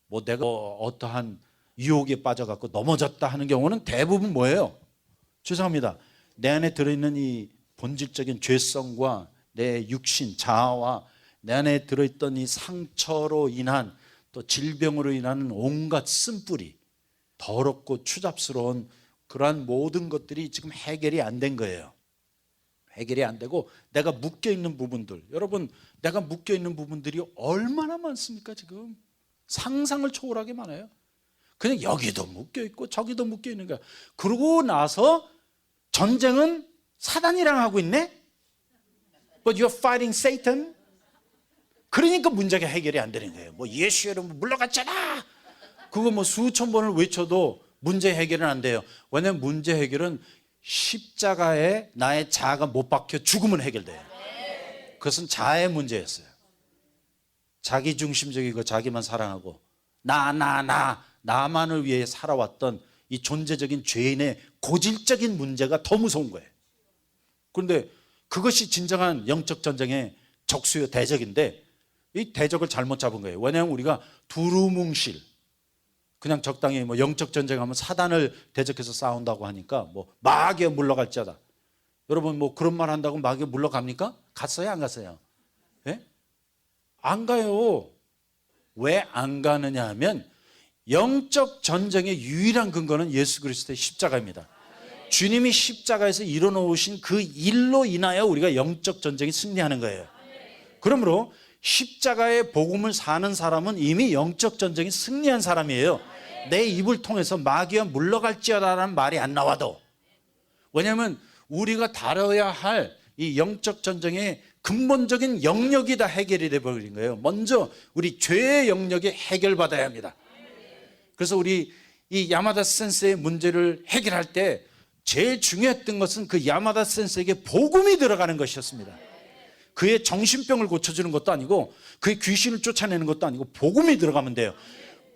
뭐 내가 어떠한 유혹에 빠져갖고 넘어졌다 하는 경우는 대부분 뭐예요? 죄송합니다. 내 안에 들어있는 이 본질적인 죄성과 내 육신, 자아와 내 안에 들어있던 이 상처로 인한 또 질병으로 인한 온갖 쓴뿌리, 더럽고 추잡스러운 그러한 모든 것들이 지금 해결이 안 된 거예요. 해결이 안 되고 내가 묶여있는 부분들, 여러분 내가 묶여있는 부분들이 얼마나 많습니까? 지금 상상을 초월하게 많아요. 그냥 여기도 묶여있고 저기도 묶여있는 거야. 그러고 나서 전쟁은 사단이랑 하고 있네? But you're fighting Satan? 그러니까 문제가 해결이 안 되는 거예요. 뭐 예수 여러분 물러갔잖아. 그거 뭐 수천 번을 외쳐도 문제 해결은 안 돼요. 왜냐하면 문제 해결은 십자가에 나의 자아가 못 박혀 죽으면 해결돼요. 그것은 자아의 문제였어요. 자기중심적이고 자기만 사랑하고 나만을 위해 살아왔던 이 존재적인 죄인의 고질적인 문제가 더 무서운 거예요. 그런데 그것이 진정한 영적 전쟁의 적수요 대적인데 이 대적을 잘못 잡은 거예요. 왜냐하면 우리가 두루뭉실 그냥 적당히 뭐 영적 전쟁하면 사단을 대적해서 싸운다고 하니까 뭐 마귀에 물러갈지어다. 여러분 뭐 그런 말 한다고 마귀에 물러갑니까? 갔어요, 안 갔어요? 예? 안 가요. 왜 안 가느냐 하면 영적 전쟁의 유일한 근거는 예수 그리스도의 십자가입니다. 주님이 십자가에서 이뤄놓으신 그 일로 인하여 우리가 영적 전쟁이 승리하는 거예요. 그러므로 십자가의 복음을 사는 사람은 이미 영적 전쟁이 승리한 사람이에요. 내 입을 통해서 마귀와 물러갈지어다라는 말이 안 나와도. 왜냐하면 우리가 다뤄야 할 이 영적 전쟁의 근본적인 영역이 다 해결이 되어버린 거예요. 먼저 우리 죄의 영역이 해결받아야 합니다. 그래서 우리 이 야마다 센세의 문제를 해결할 때 제일 중요했던 것은 그 야마다 센세에게 복음이 들어가는 것이었습니다. 그의 정신병을 고쳐주는 것도 아니고 그의 귀신을 쫓아내는 것도 아니고 복음이 들어가면 돼요.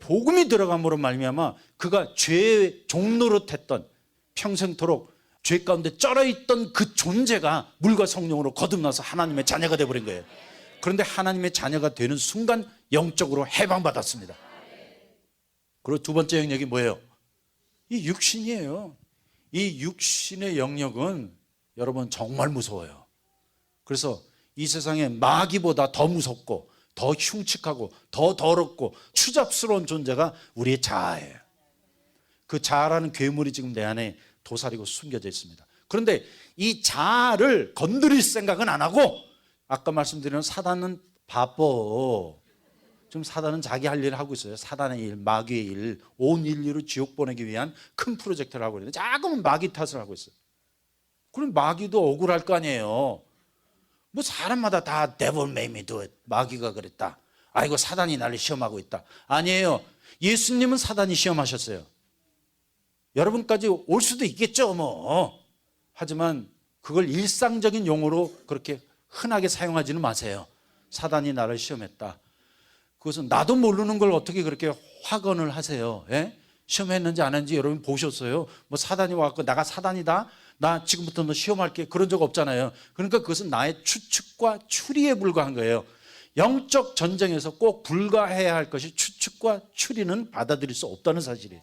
복음이 들어감으로 말미암아 그가 죄의 종노릇했던 평생토록 죄 가운데 쩔어있던 그 존재가 물과 성령으로 거듭나서 하나님의 자녀가 되어버린 거예요. 그런데 하나님의 자녀가 되는 순간 영적으로 해방받았습니다. 그리고 두 번째 영역이 뭐예요? 이 육신이에요. 이 육신의 영역은 여러분 정말 무서워요. 그래서 이 세상에 마귀보다 더 무섭고 더 흉측하고 더 더럽고 추잡스러운 존재가 우리의 자아예요. 그 자아라는 괴물이 지금 내 안에 도사리고 숨겨져 있습니다. 그런데 이 자아를 건드릴 생각은 안 하고 아까 말씀드린 사단은 바빠. 지금 사단은 자기 할 일을 하고 있어요. 사단의 일, 마귀의 일, 온 인류를 지옥 보내기 위한 큰 프로젝트를 하고 있는데 자꾸만 마귀 탓을 하고 있어요. 그럼 마귀도 억울할 거 아니에요. 뭐 사람마다 다 devil made me do it. 마귀가 그랬다. 아이고 사단이 나를 시험하고 있다. 아니에요. 예수님은 사단이 시험하셨어요. 여러분까지 올 수도 있겠죠 뭐. 하지만 그걸 일상적인 용어로 그렇게 흔하게 사용하지는 마세요. 사단이 나를 시험했다. 그것은 나도 모르는 걸 어떻게 그렇게 확언을 하세요. 예? 시험했는지 안 했는지 여러분 보셨어요? 뭐 사단이 와서 나가 사단이다? 나 지금부터 너 시험할게. 그런 적 없잖아요. 그러니까 그것은 나의 추측과 추리에 불과한 거예요. 영적 전쟁에서 꼭 불가해야 할 것이 추측과 추리는 받아들일 수 없다는 사실이에요.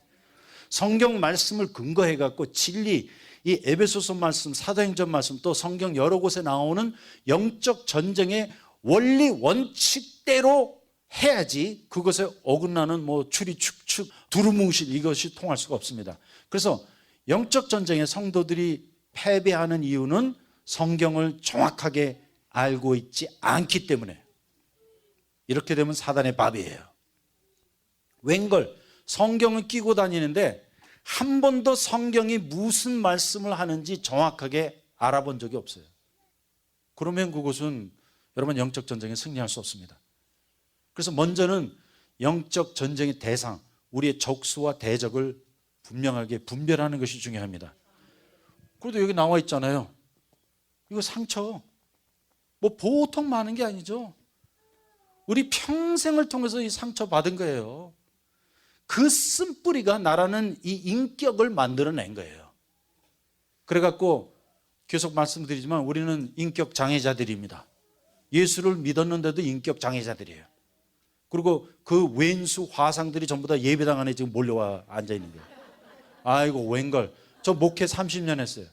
성경 말씀을 근거해 갖고 진리, 이 에베소서 말씀, 사도행전 말씀, 또 성경 여러 곳에 나오는 영적 전쟁의 원리 원칙대로 해야지 그것에 어긋나는 뭐 추리축축 두루뭉실 이것이 통할 수가 없습니다. 그래서 영적 전쟁에 성도들이 패배하는 이유는 성경을 정확하게 알고 있지 않기 때문에. 이렇게 되면 사단의 밥이에요. 웬걸 성경을 끼고 다니는데 한 번도 성경이 무슨 말씀을 하는지 정확하게 알아본 적이 없어요. 그러면 그것은 여러분 영적 전쟁에 승리할 수 없습니다. 그래서 먼저는 영적 전쟁의 대상, 우리의 적수와 대적을 분명하게 분별하는 것이 중요합니다. 그래도 여기 나와 있잖아요. 이거 상처 뭐 보통 많은 게 아니죠. 우리 평생을 통해서 이 상처 받은 거예요. 그 쓴뿌리가 나라는 이 인격을 만들어낸 거예요. 그래갖고 계속 말씀드리지만 우리는 인격 장애자들입니다. 예수를 믿었는데도 인격 장애자들이에요. 그리고 그 왼수 화상들이 전부 다 예배당 안에 지금 몰려와 앉아 있는 거예요. 아이고 웬걸. 저 목회 30년 했어요.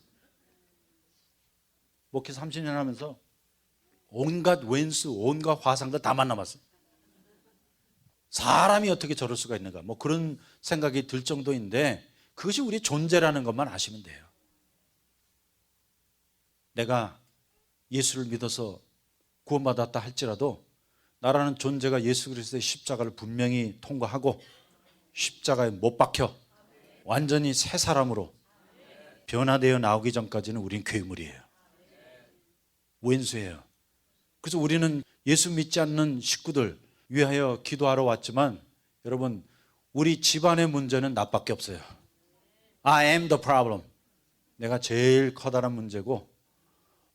목회 30년 하면서 온갖 왼수, 온갖 화상들 다 만나봤어요. 사람이 어떻게 저럴 수가 있는가, 뭐 그런 생각이 들 정도인데 그것이 우리의 존재라는 것만 아시면 돼요. 내가 예수를 믿어서 구원받았다 할지라도 나라는 존재가 예수 그리스도의 십자가를 분명히 통과하고 십자가에 못 박혀 완전히 새 사람으로 변화되어 나오기 전까지는 우린 괴물이에요. 왼수예요. 그래서 우리는 예수 믿지 않는 식구들 위하여 기도하러 왔지만 여러분 우리 집안의 문제는 나밖에 없어요. I am the problem. 내가 제일 커다란 문제고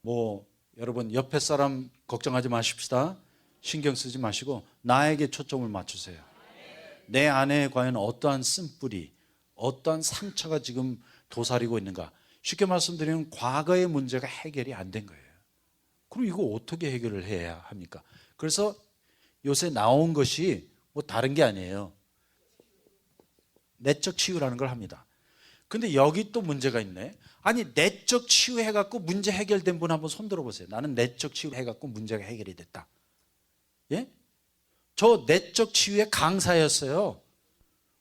뭐 여러분 옆에 사람 걱정하지 마십시다. 신경 쓰지 마시고 나에게 초점을 맞추세요. 내 안에 과연 어떠한 쓴뿌리, 어떠한 상처가 지금 도사리고 있는가. 쉽게 말씀드리면 과거의 문제가 해결이 안 된 거예요. 그럼 이거 어떻게 해결을 해야 합니까? 그래서 요새 나온 것이 뭐 다른 게 아니에요. 내적 치유라는 걸 합니다. 근데 여기 또 문제가 있네. 아니 내적 치유해갖고 문제 해결된 분 한번 손 들어보세요. 나는 내적 치유해갖고 문제가 해결이 됐다. 예? 저 내적 치유의 강사였어요.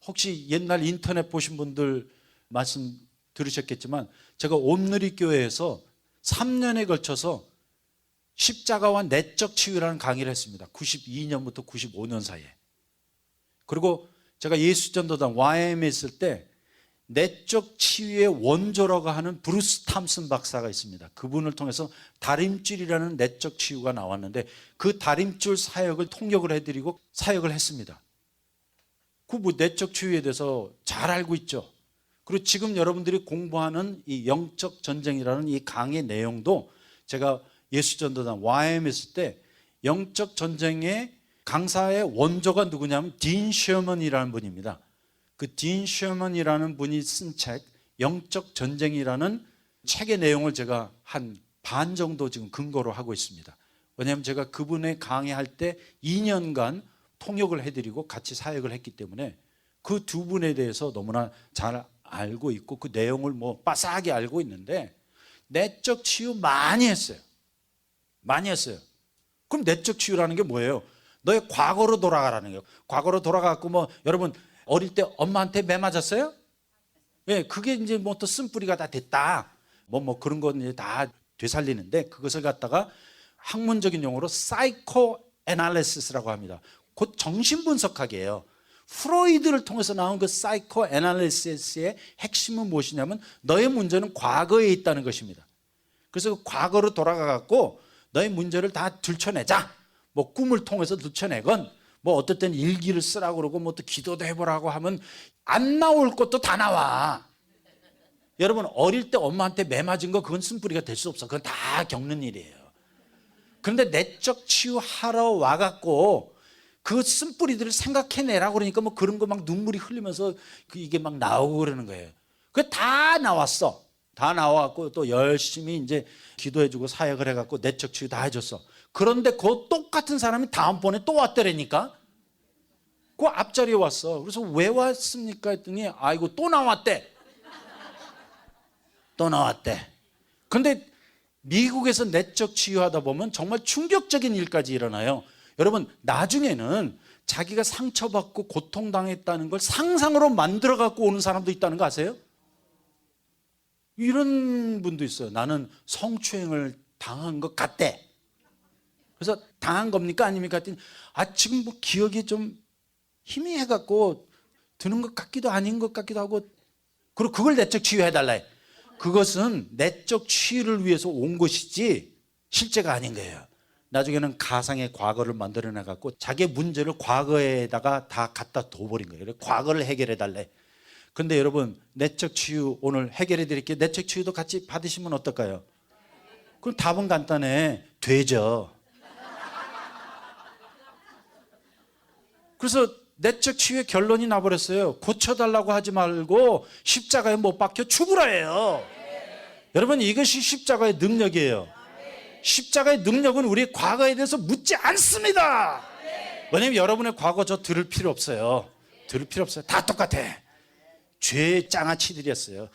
혹시 옛날 인터넷 보신 분들 말씀 들으셨겠지만 제가 온누리교회에서 3년에 걸쳐서 십자가와 내적 치유라는 강의를 했습니다. 92년부터 95년 사이에. 그리고 제가 예수전도단 YM에 있을 때 내적 치유의 원조라고 하는 브루스 탐슨 박사가 있습니다. 그분을 통해서 다림줄이라는 내적 치유가 나왔는데 그 다림줄 사역을 통역을 해드리고 사역을 했습니다. 그 뭐 내적 치유에 대해서 잘 알고 있죠. 그리고 지금 여러분들이 공부하는 이 영적 전쟁이라는 이 강의 내용도 제가 예수전도단 YM 있을 때 영적 전쟁의 강사의 원조가 누구냐면 딘 셔먼이라는 분입니다. 그 딘 셔먼이라는 분이 쓴 책 영적 전쟁이라는 책의 내용을 제가 한 반 정도 지금 근거로 하고 있습니다. 왜냐하면 제가 그분의 강의할 때 2년간 통역을 해드리고 같이 사역을 했기 때문에 그 두 분에 대해서 너무나 잘 알고 있고 그 내용을 뭐 빠삭하게 알고 있는데 내적 치유 많이 했어요. 많이 했어요. 그럼 내적 치유라는 게 뭐예요? 너의 과거로 돌아가라는 거예요. 과거로 돌아가고 뭐 여러분 어릴 때 엄마한테 매 맞았어요? 예, 그게 이제 뭐 또 쓴뿌리가 다 됐다. 뭐 그런 건 이제 다 되살리는데 그것을 갖다가 학문적인 용어로 사이코 애널리시스라고 합니다. 곧 정신분석학이에요. 프로이드를 통해서 나온 그 사이코 애널리시스의 핵심은 무엇이냐면 너의 문제는 과거에 있다는 것입니다. 그래서 그 과거로 돌아가 갖고 너의 문제를 다 들춰내자. 뭐 꿈을 통해서 들춰내건 뭐 어떨 때는 일기를 쓰라고 그러고 뭐 또 기도도 해보라고 하면 안 나올 것도 다 나와. 여러분 어릴 때 엄마한테 매 맞은 거 그건 쓴뿌리가 될 수 없어. 그건 다 겪는 일이에요. 그런데 내적 치유하러 와갖고 그 쓴뿌리들을 생각해내라고 그러니까 뭐 그런 거 막 눈물이 흘리면서 이게 막 나오고 그러는 거예요. 그게 다 나왔어. 다 나와갖고 또 열심히 이제 기도해주고 사역을 해갖고 내적 치유 다 해줬어. 그런데 그 똑같은 사람이 다음번에 또 왔더라니까. 그 앞자리에 왔어. 그래서 왜 왔습니까 했더니 아이고 또 나왔대. 또 나왔대. 근데 미국에서 내적 치유하다 보면 정말 충격적인 일까지 일어나요. 여러분, 나중에는 자기가 상처받고 고통당했다는 걸 상상으로 만들어 갖고 오는 사람도 있다는 거 아세요? 이런 분도 있어요. 나는 성추행을 당한 것 같대. 그래서 당한 겁니까 아닙니까 했더니 지금 뭐 기억이 좀 희미해 갖고 드는 것 같기도 아닌 것 같기도 하고, 그리고 그걸 내적 치유해 달라 해. 그것은 내적 치유를 위해서 온 것이지 실제가 아닌 거예요. 나중에는 가상의 과거를 만들어내 갖고 자기의 문제를 과거에다가 다 갖다 둬버린 거예요. 과거를 해결해 달래. 근데 여러분, 내적 치유 오늘 해결해 드릴게요. 내적 치유도 같이 받으시면 어떨까요? 그럼 답은 간단해. 되죠. 그래서 내적 치유의 결론이 나버렸어요. 고쳐달라고 하지 말고 십자가에 못 박혀 죽으라예요. 여러분, 이것이 십자가의 능력이에요. 십자가의 능력은 우리의 과거에 대해서 묻지 않습니다. 왜냐하면 여러분의 과거 저 들을 필요 없어요. 들을 필요 없어요. 다 똑같아. 죄의 장아찌들이었어요.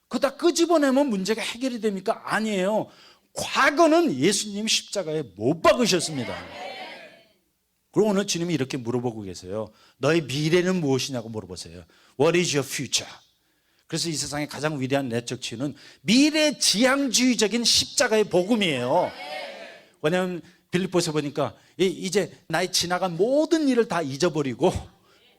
그거 다 끄집어내면 문제가 해결이 됩니까? 아니에요. 과거는 예수님 십자가에 못 박으셨습니다. 그리고 오늘 주님이 이렇게 물어보고 계세요. 너의 미래는 무엇이냐고 물어보세요. What is your future? 그래서 이 세상의 가장 위대한 내적 치유는 미래지향주의적인 십자가의 복음이에요. 왜냐하면 빌립보서 보니까 이제 나의 지나간 모든 일을 다 잊어버리고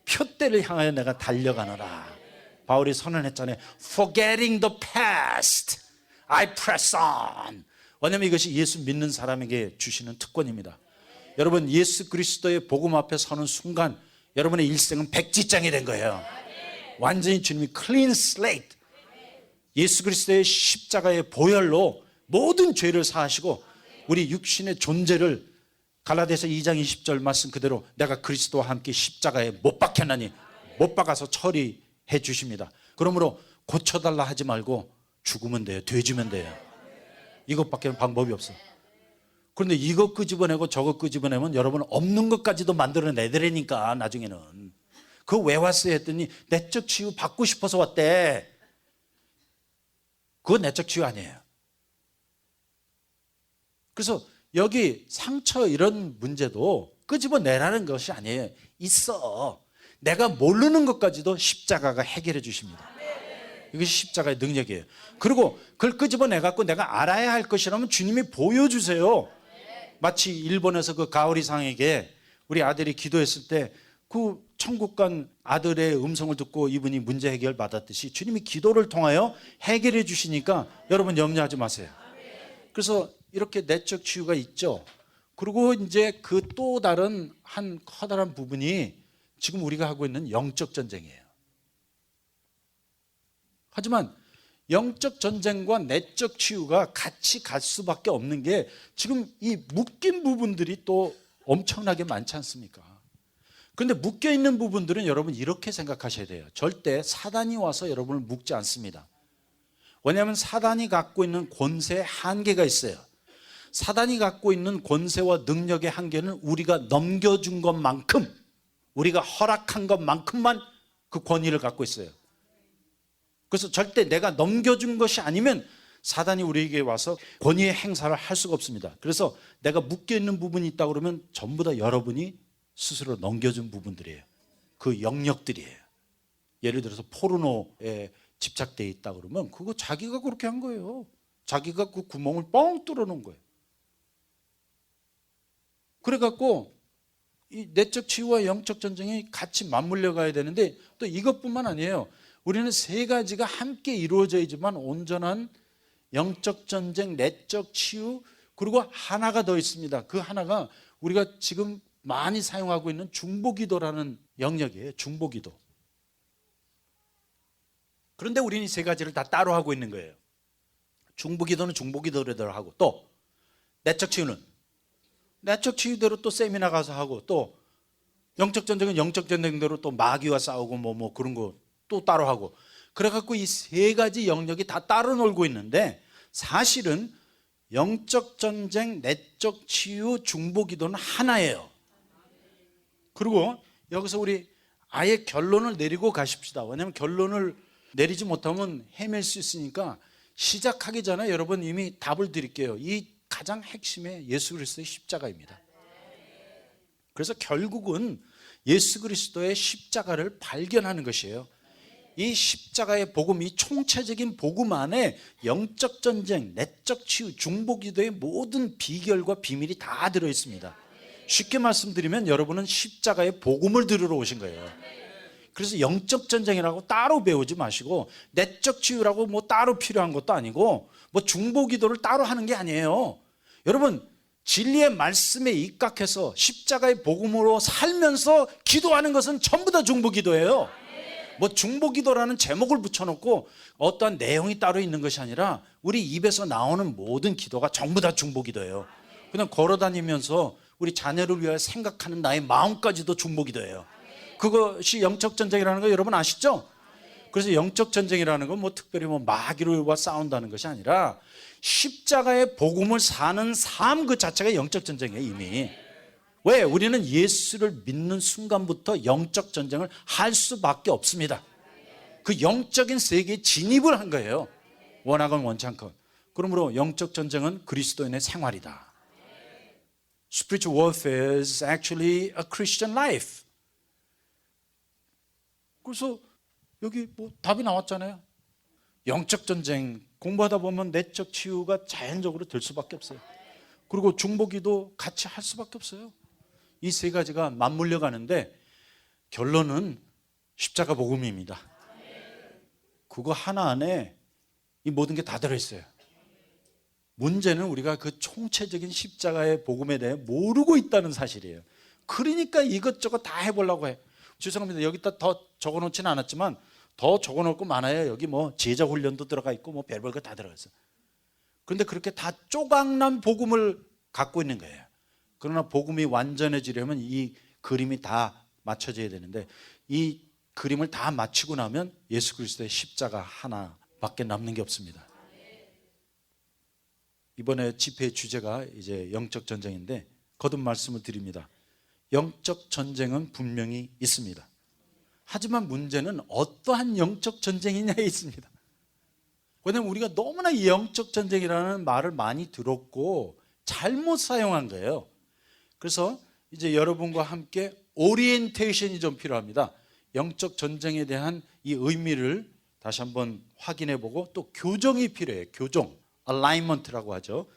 표대를 향하여 내가 달려가노라. 바울이 선언했잖아요. Forgetting the past, I press on. 왜냐하면 이것이 예수 믿는 사람에게 주시는 특권입니다. 여러분, 예수 그리스도의 복음 앞에 서는 순간 여러분의 일생은 백지장이 된 거예요. 완전히 주님이 클린 슬레이트, 예수 그리스도의 십자가의 보혈로 모든 죄를 사하시고 우리 육신의 존재를 갈라디아서 2장 20절 말씀 그대로 내가 그리스도와 함께 십자가에 못 박혔나니 못 박아서 처리해 주십니다. 그러므로 고쳐달라 하지 말고 죽으면 돼요. 돼지면 돼요. 이것밖에 방법이 없어. 그런데 이거 끄집어내고 저거 끄집어내면 여러분 없는 것까지도 만들어내더라니까. 나중에는 그거 왜 왔어요 했더니 내적 치유 받고 싶어서 왔대. 그건 내적 치유 아니에요. 그래서 여기 상처 이런 문제도 끄집어내라는 것이 아니에요. 있어. 내가 모르는 것까지도 십자가가 해결해 주십니다. 이것이 십자가의 능력이에요. 그리고 그걸 끄집어내갖고 내가 알아야 할 것이라면 주님이 보여주세요. 마치 일본에서 그 가오리상에게 우리 아들이 기도했을 때 그 천국 간 아들의 음성을 듣고 이분이 문제 해결 받았듯이 주님이 기도를 통하여 해결해 주시니까 여러분 염려하지 마세요. 그래서 이렇게 내적 치유가 있죠. 그리고 이제 그 또 다른 한 커다란 부분이 지금 우리가 하고 있는 영적 전쟁이에요. 하지만 영적 전쟁과 내적 치유가 같이 갈 수밖에 없는 게 지금 이 묶인 부분들이 또 엄청나게 많지 않습니까? 그런데 묶여있는 부분들은 여러분 이렇게 생각하셔야 돼요. 절대 사단이 와서 여러분을 묶지 않습니다. 왜냐하면 사단이 갖고 있는 권세의 한계가 있어요. 사단이 갖고 있는 권세와 능력의 한계는 우리가 넘겨준 것만큼, 우리가 허락한 것만큼만 그 권위를 갖고 있어요. 그래서 절대 내가 넘겨준 것이 아니면 사단이 우리에게 와서 권위의 행사를 할 수가 없습니다. 그래서 내가 묶여있는 부분이 있다 그러면 전부 다 여러분이 스스로 넘겨준 부분들이에요. 그 영역들이에요. 예를 들어서 포르노에 집착되어 있다 그러면 그거 자기가 그렇게 한 거예요. 자기가 그 구멍을 뻥 뚫어 놓은 거예요. 그래갖고 이 내적 치유와 영적 전쟁이 같이 맞물려 가야 되는데 또 이것뿐만 아니에요. 우리는 세 가지가 함께 이루어져야지만 온전한 영적 전쟁, 내적 치유, 그리고 하나가 더 있습니다. 그 하나가 우리가 지금 많이 사용하고 있는 중보기도라는 영역이에요. 중보기도. 그런데 우리는 이 세 가지를 다 따로 하고 있는 거예요. 중보기도는 중보기도대로 하고, 또 내적 치유는 내적 치유대로 또 세미나 가서 하고, 또 영적 전쟁은 영적 전쟁대로 또 마귀와 싸우고 뭐 그런 거 또 따로 하고, 그래갖고 이 세 가지 영역이 다 따로 놀고 있는데 사실은 영적 전쟁, 내적 치유, 중보기도는 하나예요. 그리고 여기서 우리 아예 결론을 내리고 가십시다. 왜냐하면 결론을 내리지 못하면 헤맬 수 있으니까 시작하기 전에 여러분 이미 답을 드릴게요. 이 가장 핵심의 예수 그리스도의 십자가입니다. 그래서 결국은 예수 그리스도의 십자가를 발견하는 것이에요. 이 십자가의 복음, 이 총체적인 복음 안에 영적 전쟁, 내적 치유, 중보기도의 모든 비결과 비밀이 다 들어있습니다. 쉽게 말씀드리면 여러분은 십자가의 복음을 들으러 오신 거예요. 그래서 영적 전쟁이라고 따로 배우지 마시고 내적 치유라고 뭐 따로 필요한 것도 아니고 뭐 중보기도를 따로 하는 게 아니에요. 여러분 진리의 말씀에 입각해서 십자가의 복음으로 살면서 기도하는 것은 전부 다 중보기도예요. 뭐 중보기도라는 제목을 붙여놓고 어떠한 내용이 따로 있는 것이 아니라 우리 입에서 나오는 모든 기도가 전부 다 중보기도예요. 그냥 걸어다니면서 우리 자녀를 위하여 생각하는 나의 마음까지도 중보기도예요. 그것이 영적 전쟁이라는 거 여러분 아시죠? 그래서 영적 전쟁이라는 건 뭐 특별히 뭐 마귀와 싸운다는 것이 아니라 십자가의 복음을 사는 삶 그 자체가 영적 전쟁이에요. 이미. 왜? 우리는 예수를 믿는 순간부터 영적 전쟁을 할 수밖에 없습니다. 그 영적인 세계에 진입을 한 거예요. 원하건 원치 않건. 그러므로 영적 전쟁은 그리스도인의 생활이다. Spiritual warfare is actually a Christian life. 그래서 여기 뭐 답이 나왔잖아요. 영적 전쟁 공부하다 보면 내적 치유가 자연적으로 될 수밖에 없어요. 그리고 중보기도 같이 할 수밖에 없어요. 이 세 가지가 맞물려 가는데 결론은 십자가 복음입니다. 그거 하나 안에 이 모든 게 다 들어있어요. 문제는 우리가 그 총체적인 십자가의 복음에 대해 모르고 있다는 사실이에요. 그러니까 이것저것 다 해보려고 해. 죄송합니다. 여기다 더 적어놓지는 않았지만 더 적어놓을 거 많아요. 여기 뭐 제자 훈련도 들어가 있고 뭐 별별 거 다 들어가 있어요. 그런데 그렇게 다 조각난 복음을 갖고 있는 거예요. 그러나 복음이 완전해지려면 이 그림이 다 맞춰져야 되는데 이 그림을 다 맞추고 나면 예수 그리스도의 십자가 하나밖에 남는 게 없습니다. 이번에 집회의 주제가 이제 영적 전쟁인데 거듭 말씀을 드립니다. 영적 전쟁은 분명히 있습니다. 하지만 문제는 어떠한 영적 전쟁이냐에 있습니다. 왜냐하면 우리가 너무나 이 영적 전쟁이라는 말을 많이 들었고 잘못 사용한 거예요. 그래서 이제 여러분과 함께 오리엔테이션이 좀 필요합니다. 영적 전쟁에 대한 이 의미를 다시 한번 확인해 보고 또 교정이 필요해요. 교정, alignment라고 하죠.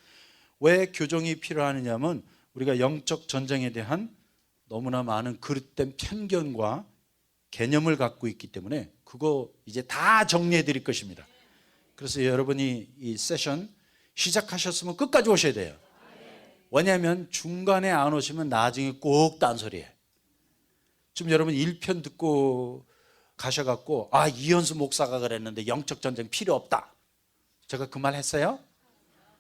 왜 교정이 필요하느냐면 우리가 영적 전쟁에 대한 너무나 많은 그릇된 편견과 개념을 갖고 있기 때문에 그거 이제 다 정리해 드릴 것입니다. 그래서 여러분이 이 세션 시작하셨으면 끝까지 오셔야 돼요. 왜냐하면 중간에 안 오시면 나중에 꼭 딴소리예요. 지금 여러분 1편 듣고 가셔갖고 이현수 목사가 그랬는데 영적 전쟁 필요 없다. 제가 그 말 했어요?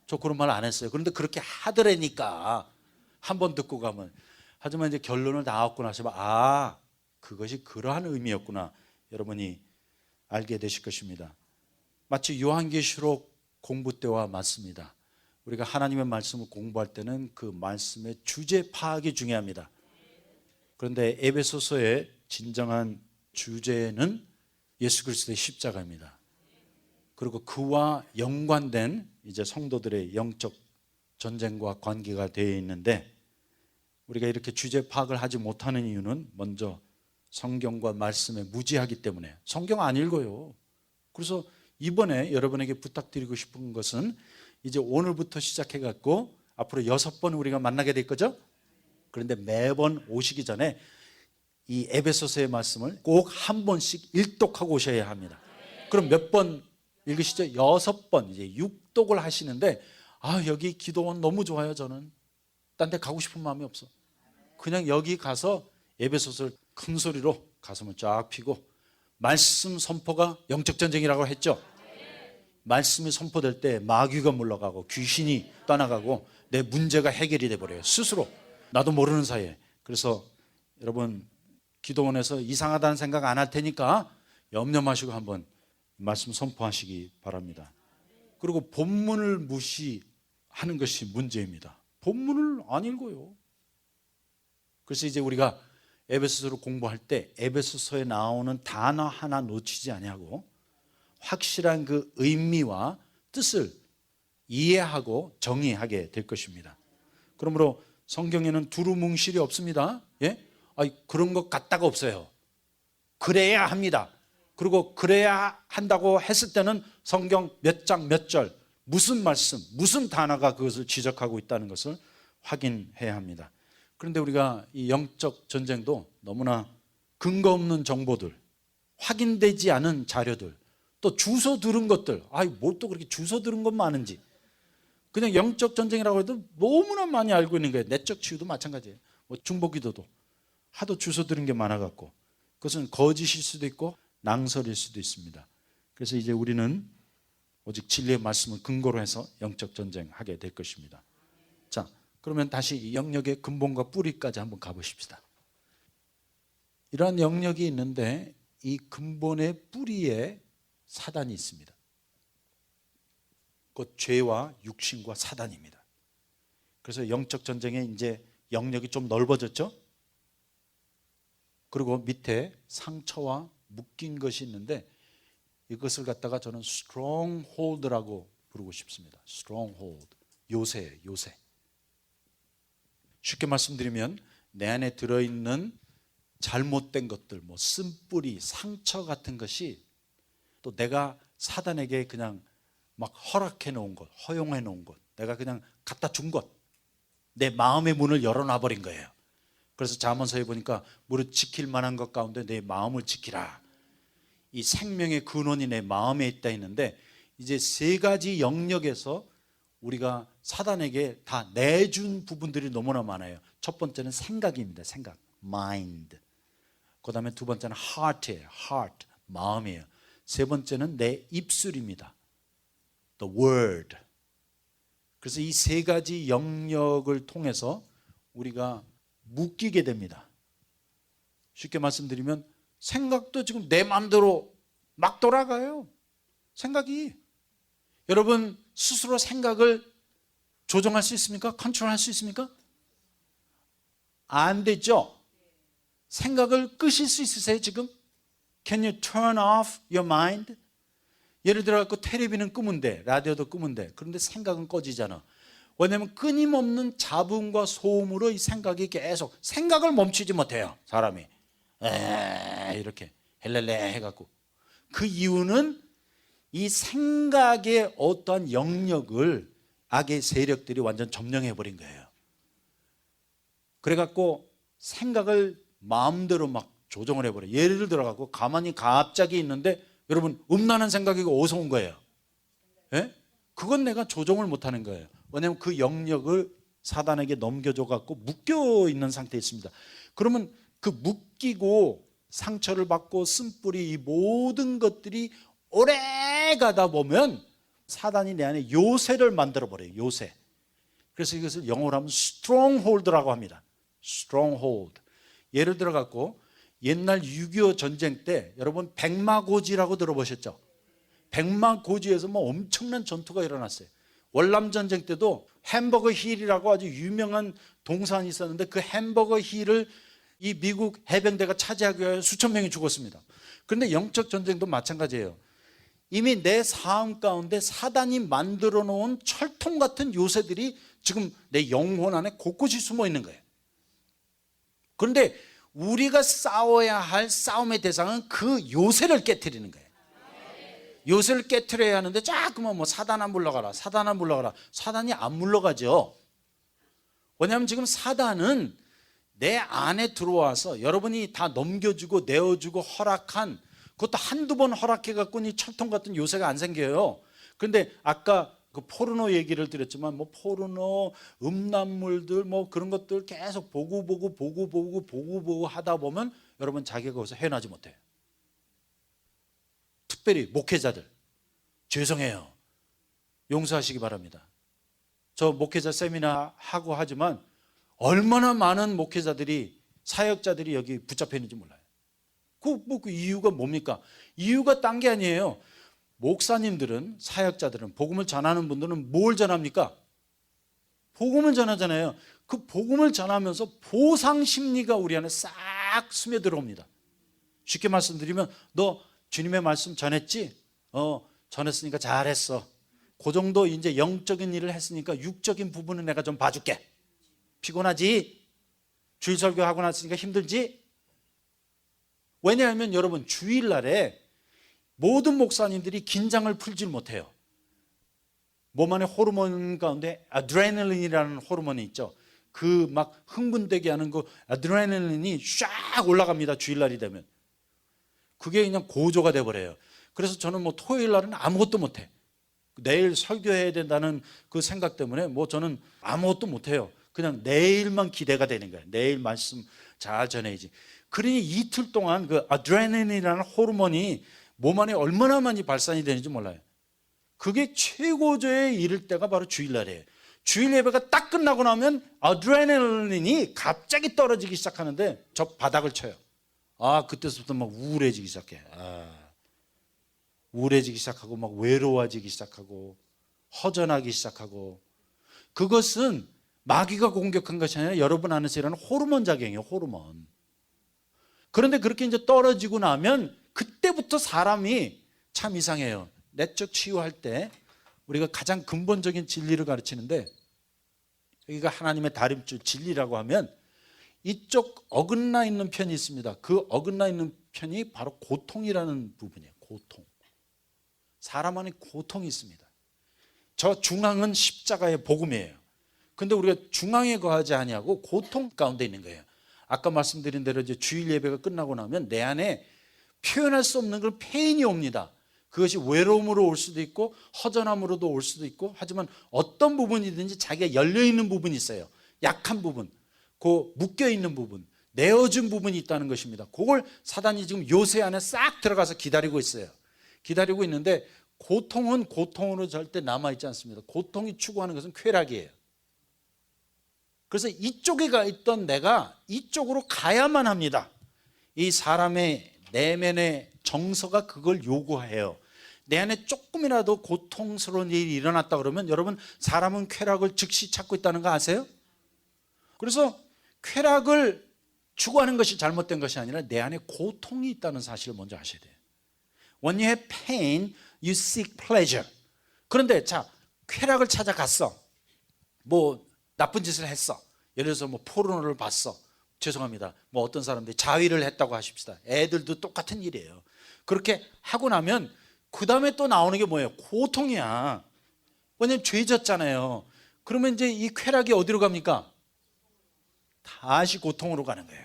저 그런 말 안 했어요. 그런데 그렇게 하더라니까 한 번 듣고 가면. 하지만 이제 결론을 다 얻고 나시면 그것이 그러한 의미였구나 여러분이 알게 되실 것입니다. 마치 요한계시록 공부 때와 맞습니다. 우리가 하나님의 말씀을 공부할 때는 그 말씀의 주제 파악이 중요합니다. 그런데 에베소서의 진정한 주제는 예수 그리스도의 십자가입니다. 그리고 그와 연관된 이제 성도들의 영적 전쟁과 관계가 되어 있는데 우리가 이렇게 주제 파악을 하지 못하는 이유는 먼저 성경과 말씀에 무지하기 때문에 성경 안 읽어요. 그래서 이번에 여러분에게 부탁드리고 싶은 것은 이제 오늘부터 시작해 갖고 앞으로 6번 우리가 만나게 될 거죠. 그런데 매번 오시기 전에 이 에베소서의 말씀을 꼭 한 번씩 일독하고 오셔야 합니다. 그럼 몇 번 읽으시죠? 6번 이제 6독을 하시는데 여기 기도원 너무 좋아요. 저는 딴 데 가고 싶은 마음이 없어. 그냥 여기 가서 에베소서를 큰 소리로 가슴을 쫙 펴고 말씀 선포가 영적 전쟁이라고 했죠. 말씀이 선포될 때 마귀가 물러가고 귀신이 떠나가고 내 문제가 해결이 돼버려요. 스스로 나도 모르는 사이에. 그래서 여러분 기도원에서 이상하다는 생각 안 할 테니까 염려 마시고 한번 말씀 선포하시기 바랍니다. 그리고 본문을 무시하는 것이 문제입니다. 본문을 안 읽어요. 그래서 이제 우리가 에베소서를 공부할 때 에베소서에 나오는 단어 하나 놓치지 아니하고 확실한 그 의미와 뜻을 이해하고 정의하게 될 것입니다. 그러므로 성경에는 두루뭉실이 없습니다. 예? 그런 것 같다가 없어요. 그래야 합니다. 그리고 그래야 한다고 했을 때는 성경 몇 장 몇 절, 무슨 말씀, 무슨 단어가 그것을 지적하고 있다는 것을 확인해야 합니다. 그런데 우리가 이 영적 전쟁도 너무나 근거 없는 정보들, 확인되지 않은 자료들, 또 주워 들은 것들, 뭘 또 그렇게 주워 들은 것 많은지, 그냥 영적 전쟁이라고 해도 너무나 많이 알고 있는 거예요. 내적 치유도 마찬가지예요. 중보기도도 하도 주워 들은 게 많아갖고 그것은 거짓일 수도 있고 낭설일 수도 있습니다. 그래서 이제 우리는 오직 진리의 말씀을 근거로 해서 영적 전쟁하게 될 것입니다. 자, 그러면 다시 이 영역의 근본과 뿌리까지 한번 가보십시다. 이러한 영역이 있는데 이 근본의 뿌리에 사단이 있습니다. 곧 죄와 육신과 사단입니다. 그래서 영적 전쟁에 이제 영역이 좀 넓어졌죠. 그리고 밑에 상처와 묶인 것이 있는데 이것을 갖다가 저는 stronghold라고 부르고 싶습니다. stronghold, 요새예요, 요새. 쉽게 말씀드리면 내 안에 들어있는 잘못된 것들, 쓴뿌리, 상처 같은 것이 또 내가 사단에게 그냥 막 허락해 놓은 것, 허용해 놓은 것, 내가 그냥 갖다 준 것, 내 마음의 문을 열어놔 버린 거예요. 그래서 잠언서에 보니까 무릇 지킬 만한 것 가운데 내 마음을 지키라. 이 생명의 근원이 내 마음에 있다 했는데 이제 세 가지 영역에서 우리가 사단에게 다 내준 부분들이 너무나 많아요. 첫 번째는 생각입니다. 생각, mind. 그 다음에 두 번째는 heart예요. heart, 마음이에요. 세 번째는 내 입술입니다. the word. 그래서 이 세 가지 영역을 통해서 우리가 묶이게 됩니다. 쉽게 말씀드리면 생각도 지금 내 마음대로 막 돌아가요. 생각이. 여러분 스스로 생각을 조정할 수 있습니까? 컨트롤할 수 있습니까? 안 되죠. 생각을 끄실 수 있으세요 지금? Can you turn off your mind? 예를 들어 텔레비는 끄면 돼, 라디오도 끄면 돼. 그런데 생각은 꺼지잖아. 왜냐하면 끊임없는 잡음과 소음으로 이 생각이 계속, 생각을 멈추지 못해요 사람이. 이렇게 헬렐레 해갖고. 그 이유는 이 생각의 어떠한 영역을 악의 세력들이 완전 점령해버린 거예요. 그래갖고 생각을 마음대로 막 조정을 해버려요. 예를 들어갖고 가만히 갑자기 있는데 여러분 음란한 생각이 어디서 온 거예요? 예? 그건 내가 조정을 못하는 거예요. 왜냐하면 그 영역을 사단에게 넘겨줘갖고 묶여 있는 상태에 있습니다. 그러면 그 묶이고 상처를 받고 쓴뿌리 이 모든 것들이 오래 가다 보면 사단이 내 안에 요새를 만들어버려요. 요새. 그래서 이것을 영어로 하면 stronghold라고 합니다. stronghold. 예를 들어 갖고 옛날 6.25 전쟁 때 여러분 백마고지라고 들어보셨죠? 백마고지에서 엄청난 전투가 일어났어요. 월남전쟁 때도 햄버거 힐이라고 아주 유명한 동산이 있었는데 그 햄버거 힐을 이 미국 해병대가 차지하기 위해 수천 명이 죽었습니다. 그런데 영적 전쟁도 마찬가지예요. 이미 내 삶 가운데 사단이 만들어 놓은 철통 같은 요새들이 지금 내 영혼 안에 곳곳이 숨어 있는 거예요. 그런데 우리가 싸워야 할 싸움의 대상은 그 요새를 깨트리는 거예요. 요새를 깨트려야 하는데 자꾸만 사단 안 물러가라, 사단 안 물러가라. 사단이 안 물러가죠. 왜냐하면 지금 사단은 내 안에 들어와서 여러분이 다 넘겨주고 내어주고 허락한, 그것도 한두 번 허락해갖고 이 철통 같은 요새가 안 생겨요. 그런데 아까 그 포르노 얘기를 드렸지만 포르노, 음란물들 그런 것들 계속 보고 하다 보면 여러분 자기가 거기서 헤어나지 못해요. 특별히 목회자들 죄송해요. 용서하시기 바랍니다. 저 목회자 세미나 하고 하지만 얼마나 많은 목회자들이, 사역자들이 여기 붙잡혀 있는지 몰라요. 그 이유가 뭡니까? 이유가 딴 게 아니에요. 목사님들은, 사역자들은, 복음을 전하는 분들은 뭘 전합니까? 복음을 전하잖아요. 그 복음을 전하면서 보상 심리가 우리 안에 싹 싹 스며들어옵니다. 쉽게 말씀드리면 너 주님의 말씀 전했지? 전했으니까 잘했어. 그 정도 이제 영적인 일을 했으니까 육적인 부분은 내가 좀 봐줄게. 피곤하지? 주일 설교하고 났으니까 힘들지? 왜냐하면 여러분 주일날에 모든 목사님들이 긴장을 풀질 못해요. 몸 안에 호르몬 가운데 아드레날린이라는 호르몬이 있죠. 그 막 흥분되게 하는 그 아드레날린이 쫙 올라갑니다. 주일날이 되면. 그게 그냥 고조가 돼버려요. 그래서 저는 뭐 토요일 날은 아무것도 못해. 내일 설교해야 된다는 그 생각 때문에 뭐 저는 아무것도 못해요. 그냥 내일만 기대가 되는 거예요. 내일 말씀 잘 전해야지. 그러니 이틀 동안 그 아드레날린이라는 호르몬이 몸 안에 얼마나 많이 발산이 되는지 몰라요. 그게 최고조에 이를 때가 바로 주일날이에요. 주일 예배가 딱 끝나고 나면 아드레날린이 갑자기 떨어지기 시작하는데 저 바닥을 쳐요. 그때부터 막 우울해지기 시작해. 우울해지기 시작하고 막 외로워지기 시작하고 허전하기 시작하고. 그것은 마귀가 공격한 것이 아니라 여러분 안에서 일어나는 호르몬 작용이에요. 호르몬. 그런데 그렇게 이제 떨어지고 나면 그때부터 사람이 참 이상해요. 내적 치유할 때 우리가 가장 근본적인 진리를 가르치는데, 여기가 하나님의 다림줄 진리라고 하면 이쪽 어긋나 있는 편이 있습니다. 그 어긋나 있는 편이 바로 고통이라는 부분이에요. 고통. 사람 안에 고통이 있습니다. 저 중앙은 십자가의 복음이에요. 근데 우리가 중앙에 거하지 아니하고 고통 가운데 있는 거예요. 아까 말씀드린 대로 이제 주일 예배가 끝나고 나면 내 안에 표현할 수 없는 그 페인이 옵니다. 그것이 외로움으로 올 수도 있고 허전함으로도 올 수도 있고, 하지만 어떤 부분이든지 자기가 열려있는 부분이 있어요. 약한 부분, 그 묶여있는 부분, 내어준 부분이 있다는 것입니다. 그걸 사단이 지금 요새 안에 싹 들어가서 기다리고 있어요. 기다리고 있는데 고통은 고통으로 절대 남아있지 않습니다. 고통이 추구하는 것은 쾌락이에요. 그래서 이쪽에 가 있던 내가 이쪽으로 가야만 합니다. 이 사람의 내면의 정서가 그걸 요구해요. 내 안에 조금이라도 고통스러운 일이 일어났다 그러면 여러분, 사람은 쾌락을 즉시 찾고 있다는 거 아세요? 그래서 쾌락을 추구하는 것이 잘못된 것이 아니라 내 안에 고통이 있다는 사실을 먼저 아셔야 돼요. When you have pain, you seek pleasure. 그런데 자, 쾌락을 찾아갔어. 뭐 나쁜 짓을 했어. 예를 들어서 뭐 포르노를 봤어. 죄송합니다. 뭐 어떤 사람들이 자위를 했다고 하십시다. 애들도 똑같은 일이에요. 그렇게 하고 나면 그 다음에 또 나오는 게 뭐예요? 고통이야. 왜냐면 죄 졌잖아요. 그러면 이제 이 쾌락이 어디로 갑니까? 다시 고통으로 가는 거예요.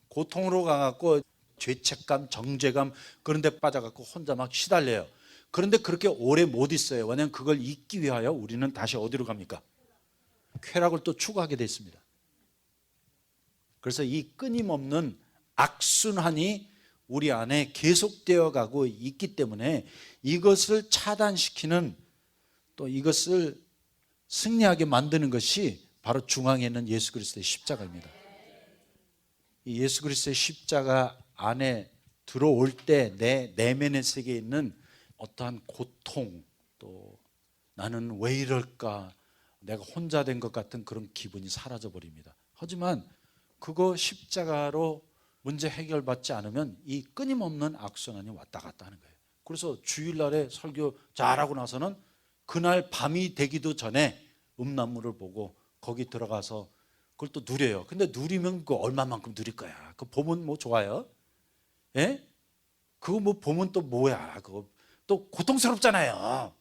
고통으로 가갖고 죄책감, 정죄감, 그런 데 빠져갖고 혼자 막 시달려요. 그런데 그렇게 오래 못 있어요. 왜냐면 그걸 잊기 위하여 우리는 다시 어디로 갑니까? 쾌락을 또 추구하게 됐습니다. 그래서 이 끊임없는 악순환이 우리 안에 계속되어 가고 있기 때문에 이것을 차단시키는, 또 이것을 승리하게 만드는 것이 바로 중앙에 있는 예수 그리스도의 십자가입니다. 이 예수 그리스도의 십자가 안에 들어올 때 내 내면의 세계에 있는 어떠한 고통, 또 나는 왜 이럴까, 내가 혼자 된 것 같은 그런 기분이 사라져 버립니다. 하지만 그거 십자가로 문제 해결받지 않으면 이 끊임없는 악순환이 왔다 갔다 하는 거예요. 그래서 주일날에 설교 잘하고 나서는 그날 밤이 되기도 전에 음란물을 보고 거기 들어가서 그걸 또 누려요. 근데 누리면 그 얼마만큼 누릴 거야. 그 보면 뭐 좋아요? 예? 그거 뭐 보면 또 뭐야? 그거 또 고통스럽잖아요.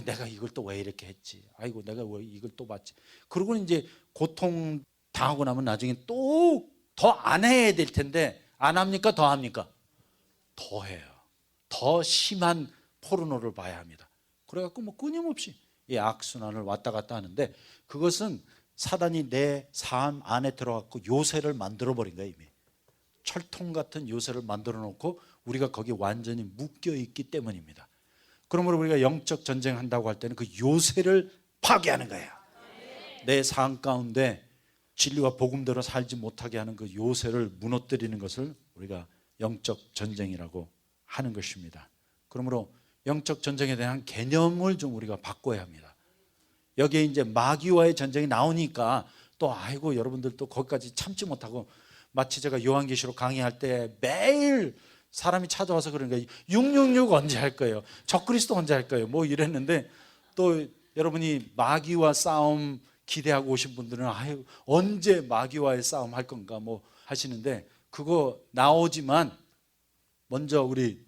내가 이걸 또 왜 이렇게 했지? 아이고, 내가 왜 이걸 또 봤지? 그러고 이제 고통 당하고 나면 나중에 또 더 안 해야 될 텐데, 안 합니까? 더 합니까? 더 해요. 더 심한 포르노를 봐야 합니다. 그래갖고 뭐 끊임없이 이 악순환을 왔다 갔다 하는데, 그것은 사단이 내 삶 안에 들어갔고 요새를 만들어 버린 거예요. 이미 철통 같은 요새를 만들어 놓고 우리가 거기 완전히 묶여 있기 때문입니다. 그러므로 우리가 영적 전쟁한다고 할 때는 그 요새를 파괴하는 거예요. 내 삶 가운데 진리와 복음대로 살지 못하게 하는 그 요새를 무너뜨리는 것을 우리가 영적 전쟁이라고 하는 것입니다. 그러므로 영적 전쟁에 대한 개념을 좀 우리가 바꿔야 합니다. 여기에 이제 마귀와의 전쟁이 나오니까 또 아이고, 여러분들 또 거기까지 참지 못하고 마치 제가 요한계시록 강의할 때 매일 사람이 찾아와서 그런 거예요. 666 언제 할 거예요? 적그리스도 언제 할 거예요? 뭐 이랬는데 또 여러분이 마귀와 싸움 기대하고 오신 분들은 아유 언제 마귀와의 싸움 할 건가 뭐 하시는데 그거 나오지만 먼저 우리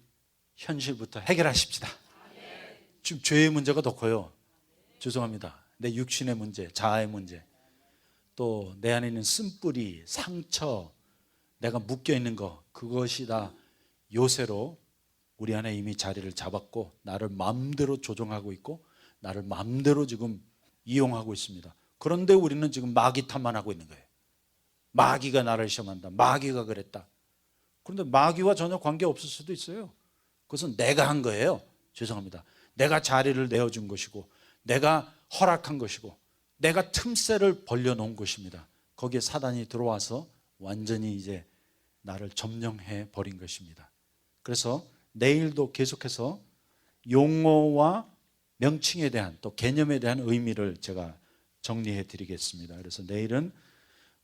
현실부터 해결하십시다. 지금 죄의 문제가 더 커요. 죄송합니다. 내 육신의 문제, 자아의 문제, 또 내 안에 있는 쓴뿌리, 상처, 내가 묶여있는 거, 그것이 다 요새로 우리 안에 이미 자리를 잡았고 나를 마음대로 조종하고 있고 나를 마음대로 지금 이용하고 있습니다. 그런데 우리는 지금 마귀 탓만 하고 있는 거예요. 마귀가 나를 시험한다. 마귀가 그랬다. 그런데 마귀와 전혀 관계없을 수도 있어요. 그것은 내가 한 거예요. 죄송합니다. 내가 자리를 내어준 것이고 내가 허락한 것이고 내가 틈새를 벌려놓은 것입니다. 거기에 사단이 들어와서 완전히 이제 나를 점령해 버린 것입니다. 그래서 내일도 계속해서 용어와 명칭에 대한 또 개념에 대한 의미를 제가 정리해 드리겠습니다. 그래서 내일은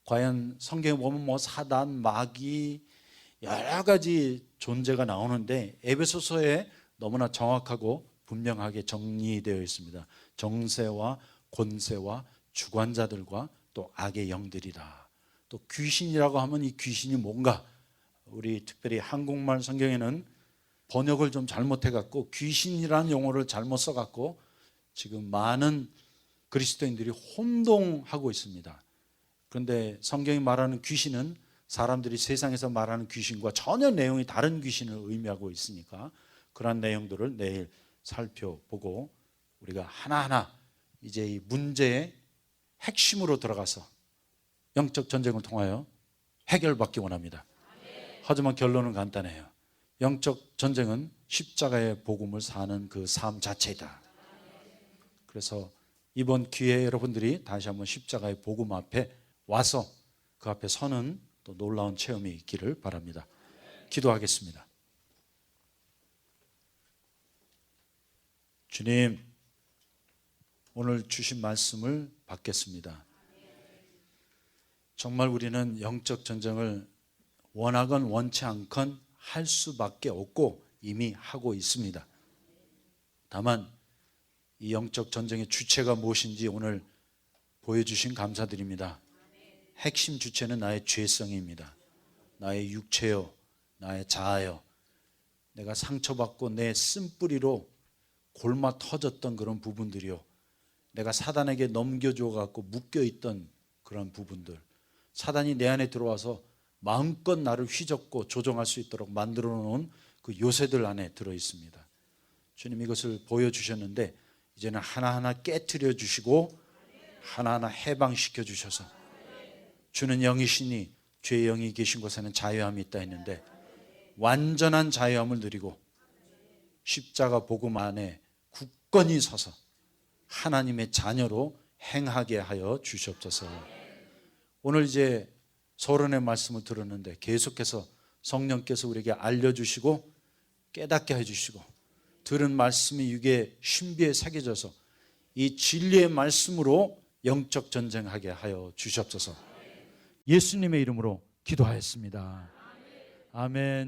과연 성경에 보면 뭐 사단, 마귀 여러 가지 존재가 나오는데 에베소서에 너무나 정확하고 분명하게 정리되어 있습니다. 정세와 권세와 주관자들과 또 악의 영들이다. 또 귀신이라고 하면 이 귀신이 뭔가 우리 특별히 한국말 성경에는 번역을 좀 잘못해 갖고 귀신이라는 용어를 잘못 써 갖고 지금 많은 그리스도인들이 혼동하고 있습니다. 그런데 성경이 말하는 귀신은 사람들이 세상에서 말하는 귀신과 전혀 내용이 다른 귀신을 의미하고 있으니까 그러한 내용들을 내일 살펴보고 우리가 하나하나 이제 이 문제의 핵심으로 들어가서 영적 전쟁을 통하여 해결받기 원합니다. 하지만 결론은 간단해요. 영적 전쟁은 십자가의 복음을 사는 그 삶 자체이다. 그래서 이번 기회에 여러분들이 다시 한번 십자가의 복음 앞에 와서 그 앞에 서는 또 놀라운 체험이 있기를 바랍니다. 기도하겠습니다. 주님, 오늘 주신 말씀을 받겠습니다. 정말 우리는 영적 전쟁을 원하건 원치 않건 할 수밖에 없고 이미 하고 있습니다. 다만 이 영적 전쟁의 주체가 무엇인지 오늘 보여주신 감사드립니다. 핵심 주체는 나의 죄성입니다. 나의 육체요, 나의 자아요. 내가 상처받고 내 쓴뿌리로 골마 터졌던 그런 부분들이요. 내가 사단에게 넘겨줘 갖고 묶여있던 그런 부분들. 사단이 내 안에 들어와서 마음껏 나를 휘젓고 조종할 수 있도록 만들어 놓은 그 요새들 안에 들어 있습니다. 주님 이것을 보여주셨는데 이제는 하나하나 깨트려 주시고 하나하나 해방시켜 주셔서 주는 영이시니 죄의 영이 계신 곳에는 자유함이 있다 했는데 완전한 자유함을 누리고 십자가 복음 안에 굳건히 서서 하나님의 자녀로 행하게 하여 주시옵소서. 오늘 이제 서론의 말씀을 들었는데 계속해서 성령께서 우리에게 알려주시고 깨닫게 해주시고 들은 말씀이 육의 신비에 새겨져서 이 진리의 말씀으로 영적 전쟁하게 하여 주시옵소서. 예수님의 이름으로 기도하였습니다. 아멘.